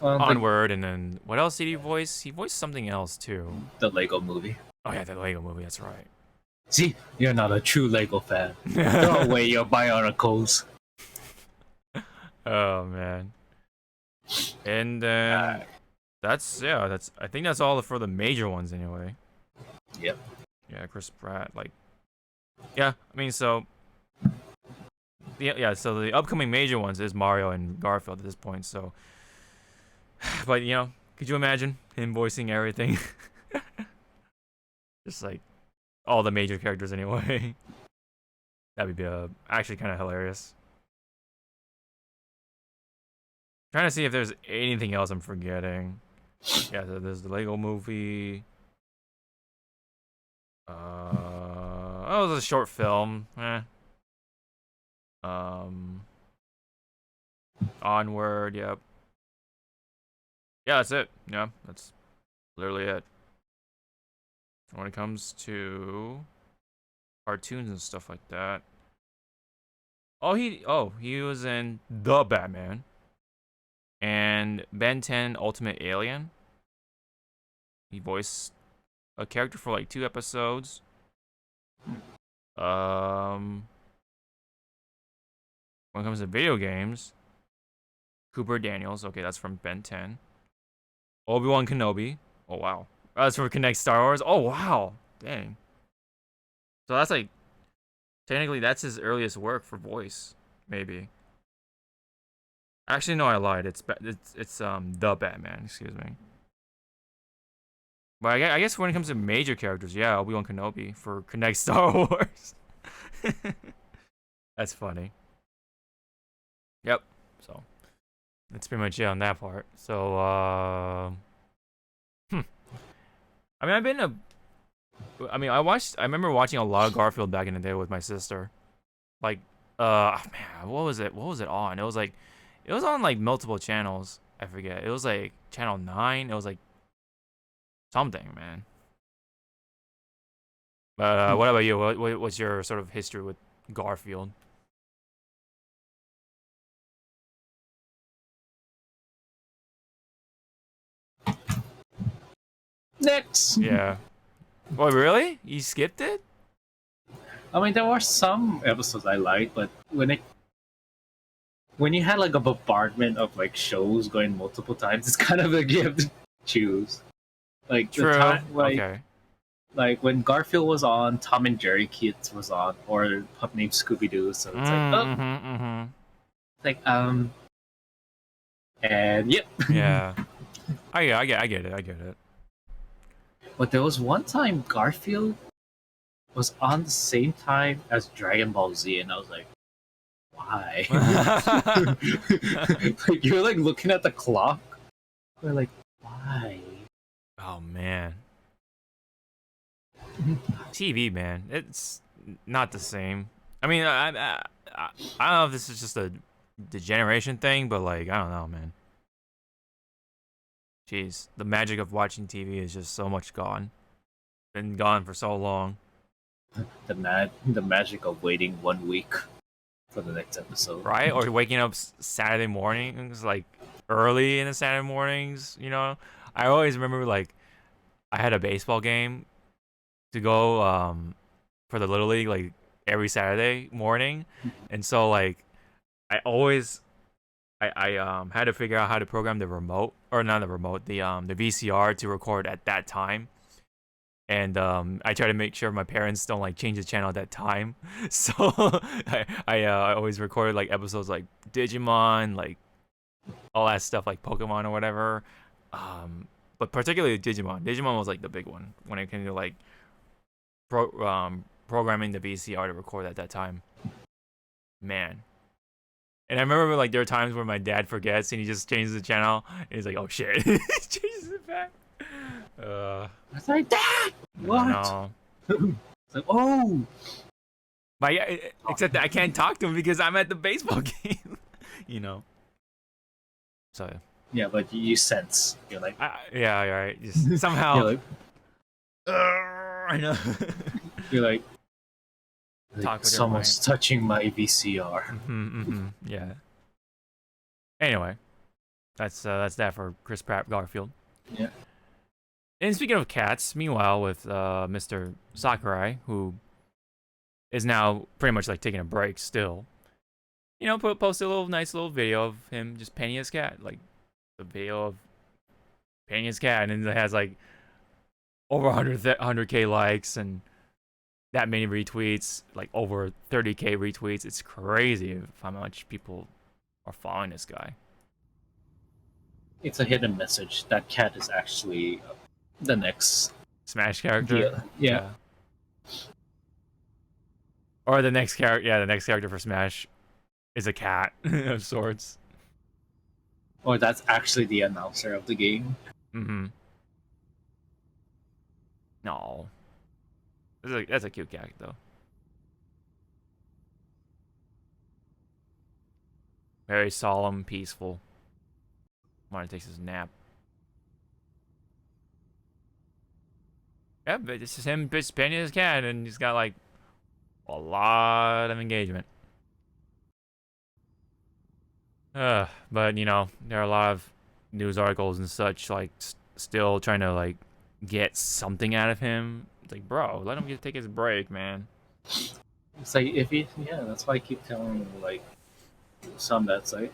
Onward, and then what else did he voice? He voiced something else too. The Lego movie. Oh yeah, the Lego movie. That's right. See, you're not a true Lego fan. Throw away your Bionicles. Oh man. And then I think that's all for the major ones anyway. Yep. Yeah, Chris Pratt. Yeah, I mean so. Yeah. So the upcoming major ones is Mario and Garfield at this point. So. But could you imagine him voicing everything? Just like all the major characters anyway. That'd be actually kind of hilarious. Trying to see if there's anything else I'm forgetting. Yeah, so there's the Lego movie. It was a short film. Onward, yep. Yeah, that's it. Yeah, that's literally it. When it comes to cartoons and stuff like that. He was in The Batman and Ben 10 Ultimate Alien. He voiced a character for like 2 episodes. When it comes to video games, Cooper Daniels. Okay, that's from Ben 10. Obi-Wan Kenobi. Oh, wow. That's for Connect Star Wars. Oh, wow. Dang. So that's like, technically, that's his earliest work for voice. maybe. Actually, no, I lied. It's the Batman. Excuse me. But I guess when it comes to major characters, yeah, Obi-Wan Kenobi for Connect Star Wars. That's funny. Yep. So that's pretty much it on that part. So I mean, I remember watching a lot of Garfield back in the day with my sister. Like man, what was it on? It was on like multiple channels. I forget. It was like channel 9. It was like something, man. But what about you? What's your sort of history with Garfield? Next. Yeah. Oh, really? You skipped it? I mean, there were some episodes I liked, but when you had like a bombardment of like shows going multiple times, it's kind of like you have to choose. Like True. the time, Okay. like when Garfield was on, Tom and Jerry Kids was on, or Pup Named Scooby Doo. So it's like and yep. Yeah. I get it. But there was one time Garfield was on the same time as Dragon Ball Z, and I was like, why? Like you're like looking at the clock. We're like, why? Oh man. TV, man, it's not the same. I mean, I don't know if this is just a degeneration thing, but like, I don't know, man. Jeez, the magic of watching TV is just so much gone. Been gone for so long. The magic of waiting 1 week for the next episode, Right? Or waking up Saturday mornings, like early in the Saturday mornings, you know? I always remember, like, I had a baseball game to go for the Little League, like, every Saturday morning. And so, like, I always... I had to figure out how to program the remote, or not the remote, the VCR to record at that time. And I try to make sure my parents don't like change the channel at that time. So I always recorded like episodes like Digimon, like all that stuff, like Pokemon or whatever. But particularly Digimon. Digimon was like the big one when it came to like programming the VCR to record at that time. Man. And I remember like there are times where my dad forgets and he just changes the channel and he's like, "Oh shit!" He changes it back. I was like, Dad, what? No. It's like, oh. But yeah, except that I can't talk to him because I'm at the baseball game. You know. So. Yeah, but you sense. You're like, yeah, you're right. Just somehow. You're like, I know. You're like Talk with someone's touching my VCR. Yeah. Anyway, that's that for Chris Pratt Garfield. Yeah. And speaking of cats, meanwhile with Mr. Sakurai, who is now pretty much like taking a break still, you know, posted a nice little video of him just painting his cat, like a video of painting his cat, and it has like over 100K likes and that many retweets, like over 30K retweets. It's crazy how much people are following this guy. It's a hidden message. That cat is actually the next Smash character. Yeah. Or the next character. Yeah, the next character for Smash is a cat of sorts. Or that's actually the announcer of the game. No. That's a cute cat, though. Very solemn, peaceful. When he takes his nap. Yeah, but it's just him just painting his cat, and he's got like a lot of engagement. But you know, there are a lot of news articles and such, like still trying to like get something out of him. It's like, bro, let him take his break, man. It's like that's why I keep telling you, like, some that's like,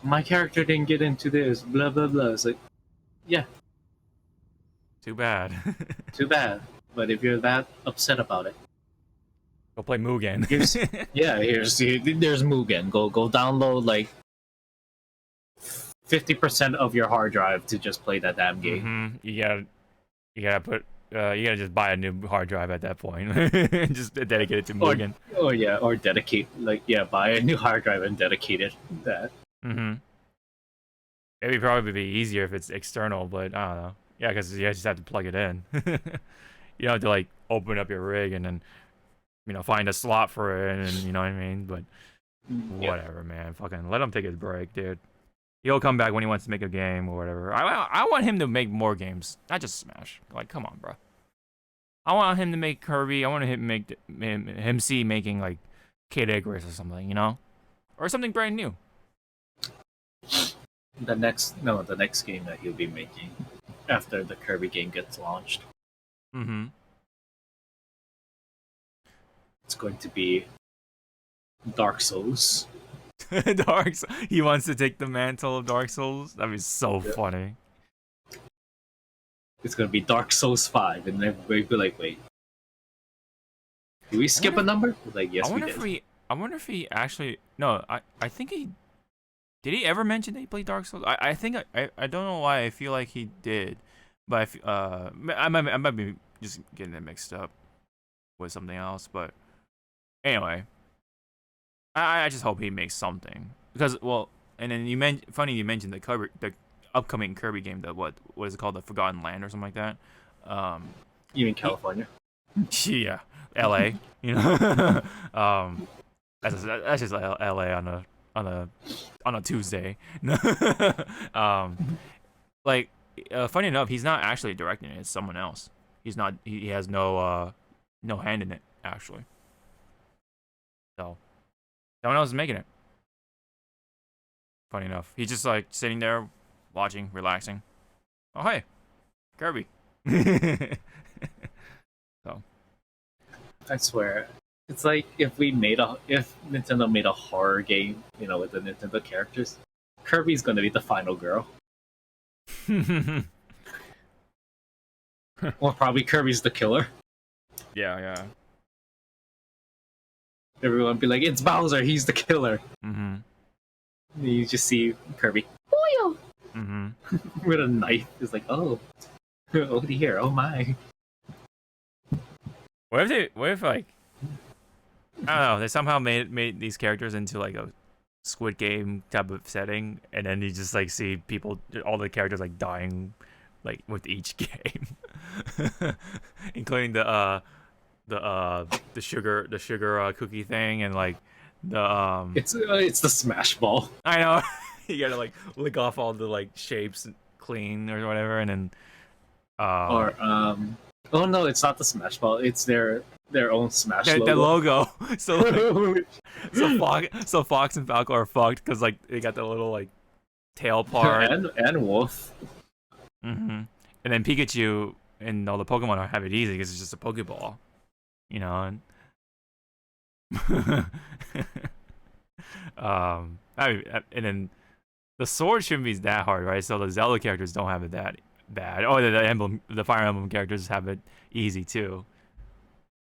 my character didn't get into this, blah blah blah. It's like, yeah. Too bad. Too bad. But if you're that upset about it, Go play Mugen. There's Mugen. Go download like 50% of your hard drive to just play that damn game. You gotta just buy a new hard drive at that point. Just dedicate it to Mugen. Or dedicate buy a new hard drive and dedicate it to that. It'd probably be easier if it's external, but I don't know. Yeah, because you just have to plug it in. You don't have to like open up your rig and then find a slot for it, and you know what I mean. But whatever, man. Fucking let him take his break, dude. He'll come back when he wants to make a game or whatever. I want him to make more games, not just Smash. Like, come on, bro. I want him to make Kirby. I want him to make him making like Kid Icarus or something, or something brand new. The next game that he'll be making after the Kirby game gets launched. It's going to be Dark Souls. He wants to take the mantle of Dark Souls. That'd be so funny. It's gonna be Dark Souls 5, and everybody be like, "Wait, did we skip a number?" Like, yes, we did. I wonder if he actually. No, I think he. Did he ever mention that he played Dark Souls? I think I don't know why I feel like he did, but I might be just getting it mixed up with something else. But anyway, I just hope he makes something because and then you mentioned the upcoming Kirby game, what is it called, the Forgotten Land or something like that. You mean California? Yeah, LA. That's just LA on a Tuesday. Funny enough, he's not actually directing it. It's someone else. He's not. He has no hand in it actually. So someone else is making it. Funny enough, he's just like sitting there, watching, relaxing. Oh hey, Kirby. So I swear, it's like if Nintendo made a horror game, with the Nintendo characters, Kirby's gonna be the final girl. Or probably Kirby's the killer. Yeah. Everyone be like, "It's Bowser, he's the killer." You just see Kirby with a knife. It's like, oh dear, oh my. What if like, I don't know, they somehow made these characters into like a Squid Game type of setting, and then you just like see all the characters like dying, like with each game, including the sugar cookie thing, and like the It's the Smash Ball. I know. You gotta like lick off all the like shapes clean or whatever, and then oh no, it's not the Smash Ball. It's their own Smash logo. The logo. So Fox and Falco are fucked because like they got the little like tail part and Wolf. And then Pikachu and all the Pokemon have it easy because it's just a Pokeball, And and then the sword shouldn't be that hard, right? So the Zelda characters don't have it that bad. Oh, the Fire Emblem characters have it easy too,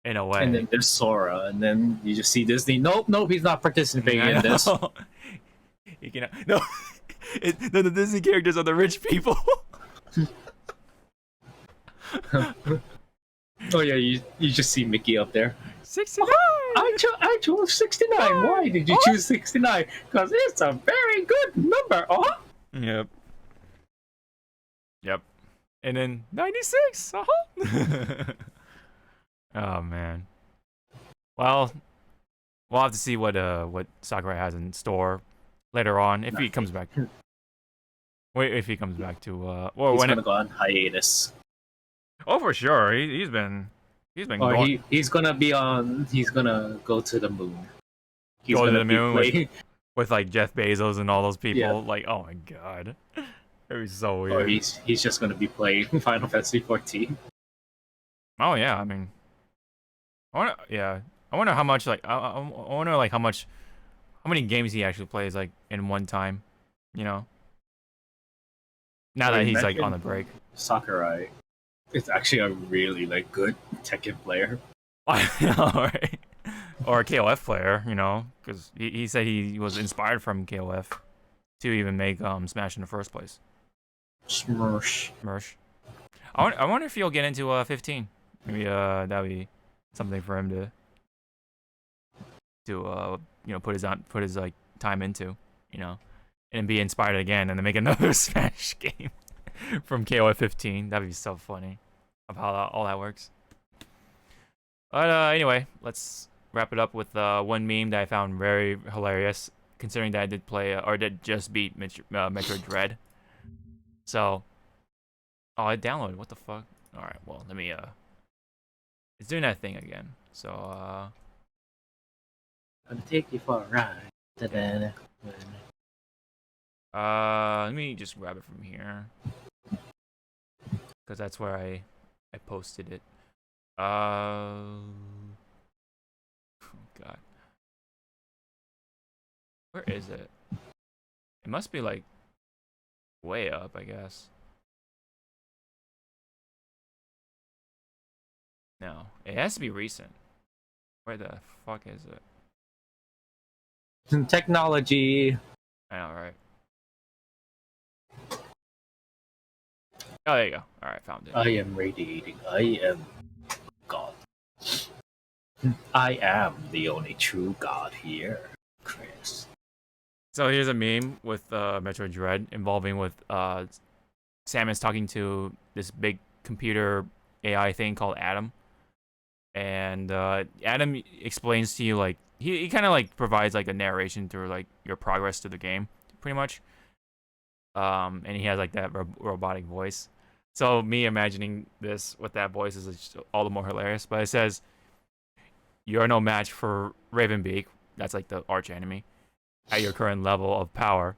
in a way. And then there's Sora, and then you just see Disney. Nope, he's not participating in this. He cannot. No, the Disney characters are the rich people. Oh yeah, you just see Mickey up there. 69. I chose 69. Why did you choose 69? Because it's a very good number. Yep. And then 96. Oh man. Well, we'll have to see what Sakurai has in store later on if he comes back. If he comes back to he's gonna go on hiatus. Oh, for sure. He's been going. He's gonna go to the moon. Go to the moon with like Jeff Bezos and all those people. Yeah. Like, oh my god, it'd be so weird. Or he's just gonna be playing Final Fantasy 14. Oh yeah, I mean, I wonder how much like I wonder like how many games he actually plays like in one time, Now that he's like on the break. Sakurai. It's actually a really good Tekken player. I know, right? or a KOF player, you know, because he said he was inspired from KOF to even make Smash in the first place. Smirsh. I wonder if he'll get into 15. Maybe that'd be something for him to you know, put his like time into, you know, and be inspired again, and then make another Smash game from KOF 15. That'd be so funny of how all that works. But anyway, let's wrap it up with one meme that I found very hilarious, considering that I did play or did just beat Metroid Dread. So, oh, I downloaded. What the fuck? All right, well, let me it's doing that thing again. So I'll take you for a ride. Ta-da. let me just grab it from here, because that's where I posted it. Oh God, where is it? It must be like way up, I guess. No, it has to be recent. Where the fuck is it? Technology. I know, right? Oh, there you go. All right, found it. I am radiating. I am God. I am the only true God here, Chris. So here's a meme with Metroid Dread involving with Samus talking to this big computer AI thing called Adam. And Adam explains to you, like, he kind of like provides like a narration through like your progress through the game, pretty much. And he has like that robotic voice. So me imagining this with that voice is just all the more hilarious. But it says, "You're no match for Ravenbeak." That's like the arch enemy at your current level of power.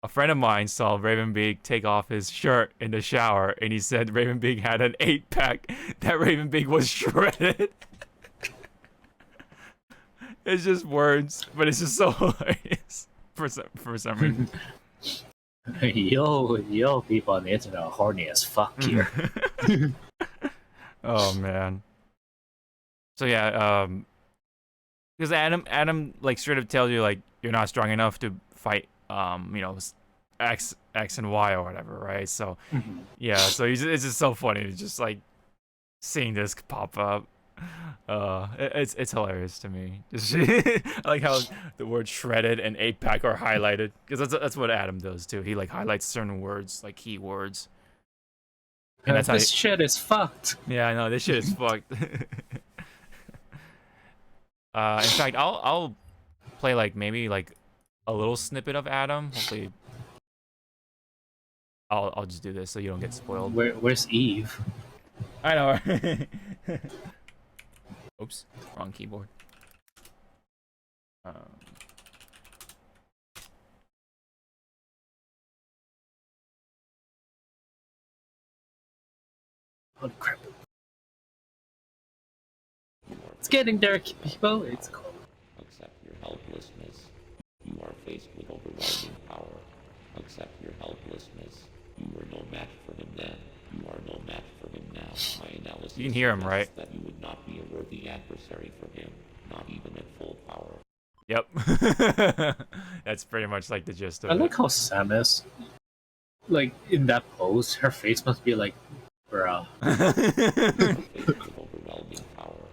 A friend of mine saw Ravenbeak take off his shirt in the shower, and he said Ravenbeak had an 8-pack. That Ravenbeak was shredded. It's just words, but it's just so hilarious for some reason. Yo, people on the internet are horny as fuck here. Oh man. So yeah, because Adam like straight up tells you like you're not strong enough to fight you know, X and Y or whatever, right? So yeah, so it's just so funny to just like seeing this pop up. It's hilarious to me. Just I like how the word shredded and 8-pack are highlighted, because that's what Adam does too. He like highlights certain words, like keywords. And that's this shit is fucked. Yeah, I know, this shit is fucked. In fact, I'll play like maybe like a little snippet of Adam. Hopefully, I'll just do this so you don't get spoiled. Where's Eve? I know. Oops, wrong keyboard. Holy crap! It's getting there, people. It's cold. Accept your helplessness. You are faced with overwhelming power. Accept your helplessness. You were no match for him then. You are no match for him now. My analysis You can hear him, right? that you would not be a worthy adversary for him, not even at full power. Yep. That's pretty much like the gist of I it. like how Samus, like in that pose, her face must be like, bruh. Faced with overwhelming power.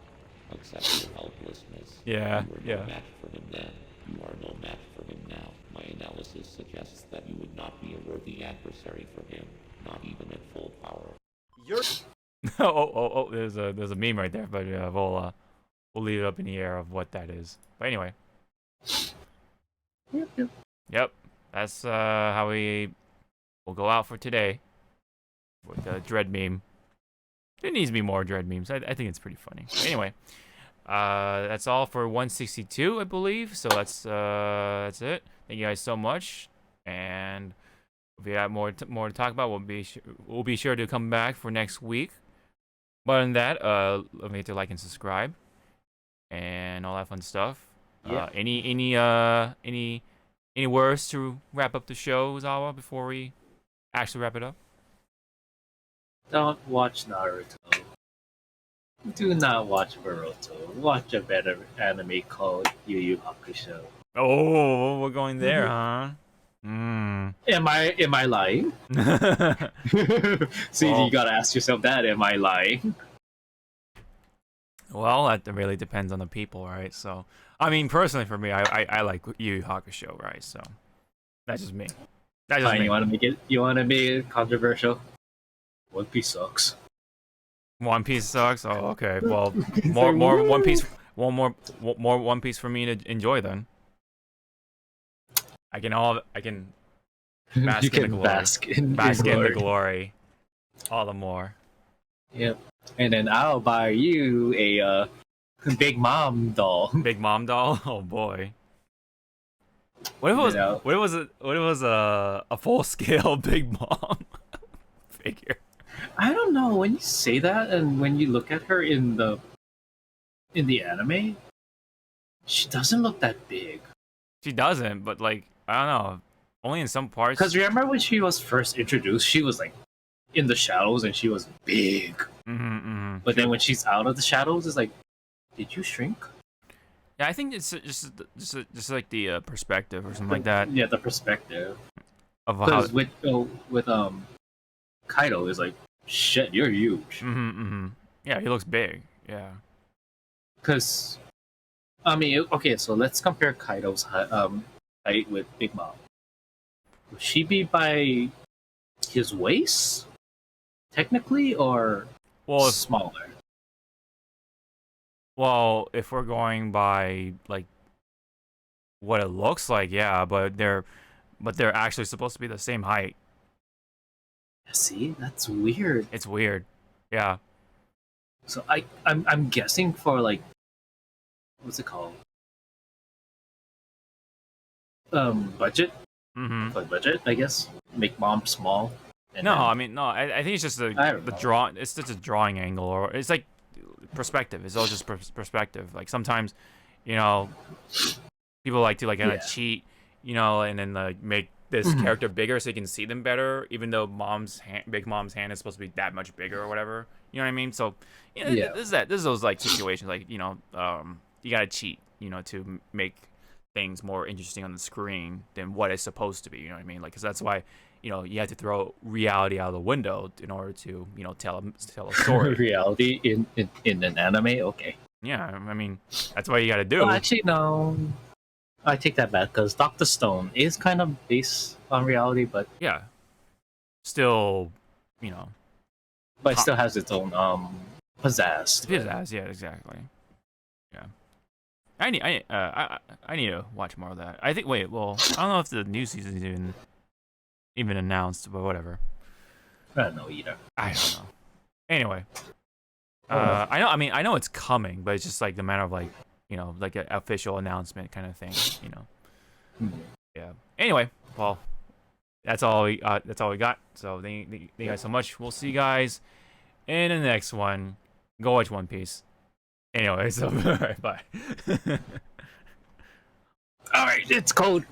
Accept your helplessness. Yeah, You were yeah. no match for him then. You are no match for him now. My analysis suggests that you would not be a worthy adversary for him, not even at full power. oh, there's a meme right there, but we'll leave it up in the air of what that is. But anyway. Yep. That's how we will go out for today with the Dread meme. There needs to be more Dread memes. I think it's pretty funny. But anyway, that's all for 162, I believe. So that's it. Thank you guys so much, and if we have more to talk about, we'll be sure to come back for next week. But other than that, don't forget to like and subscribe, and all that fun stuff. Yeah. Any words to wrap up the show, Zawa, before we actually wrap it up? Don't watch Naruto. Do not watch Boruto. Watch a better anime called Yu Yu Hakusho. Oh, we're going there, huh? Mm. Am I lying? See, Well- you gotta ask yourself that. Am I lying? Well, that really depends on the people, right? So, I mean, personally for me, I like Yu Yu Hakusho, right? So, that's just me. That's just Fine, me. you wanna make it controversial? One Piece sucks. One Piece sucks. Oh, okay. Well, more One Piece, more One Piece for me to enjoy then. I can bask You in the can glory. bask in the glory. glory, all the more. Yep. And then I'll buy you a Big Mom doll. Big Mom doll. Oh boy. What if it was? You know. What if it was? What if it was a full scale Big Mom figure? I don't know, when you say that and when you look at her in the anime, she doesn't look that big. She doesn't, but like I don't know. Only in some parts. Because remember when she was first introduced, she was like in the shadows and she was big. But then when she's out of the shadows, it's like, did you shrink? Yeah, I think it's just like the perspective or something like that Yeah, the perspective. of how. Because with Kaido is like, shit, you're huge. Yeah, he looks big. Yeah. Because, I mean, okay, so let's compare Kaido's height with Big Mom. Would she be by his waist, technically, or Well, smaller? Well, if we're going by like what it looks like, yeah, but they're actually supposed to be the same height. See, that's weird. It's weird. Yeah. So I'm guessing for like, what's it called? Budget. For budget, I guess. Make Mom small. And No, then- I mean no. I think it's just I don't know. draw. It's just a drawing angle, or it's like perspective. It's all just perspective. Like sometimes, you know, people like to kind of Yeah. cheat, you know, and then like make this character bigger so you can see them better, even though Big Mom's hand is supposed to be that much bigger or whatever. You know what I mean? So Yeah. this is those like situations like you know, you gotta cheat, you know, to make things more interesting on the screen than what it's supposed to be. You know what I mean? Like, because that's why you know you have to throw reality out of the window in order to you know tell a story. reality in an anime. Okay. Yeah, I mean that's what you gotta do. Well, actually, no. I take that back because Doctor Stone is kind of based on reality, but Yeah, still, you know, it still has its own pizzazz. to it. pizzazz. Yeah, exactly. Yeah, I need to watch more of that. I think. Wait, well, I don't know if the new season is even announced, but whatever. I don't know either. I don't know. Anyway, I know. I mean, I know it's coming, but it's just like the matter of like you know, like an official announcement kind of thing. You know. Yeah. Anyway, well, that's all we got. So thank you guys so much. We'll see you guys in the next one. Go watch One Piece. Anyway, so all right, bye. All right, it's cold.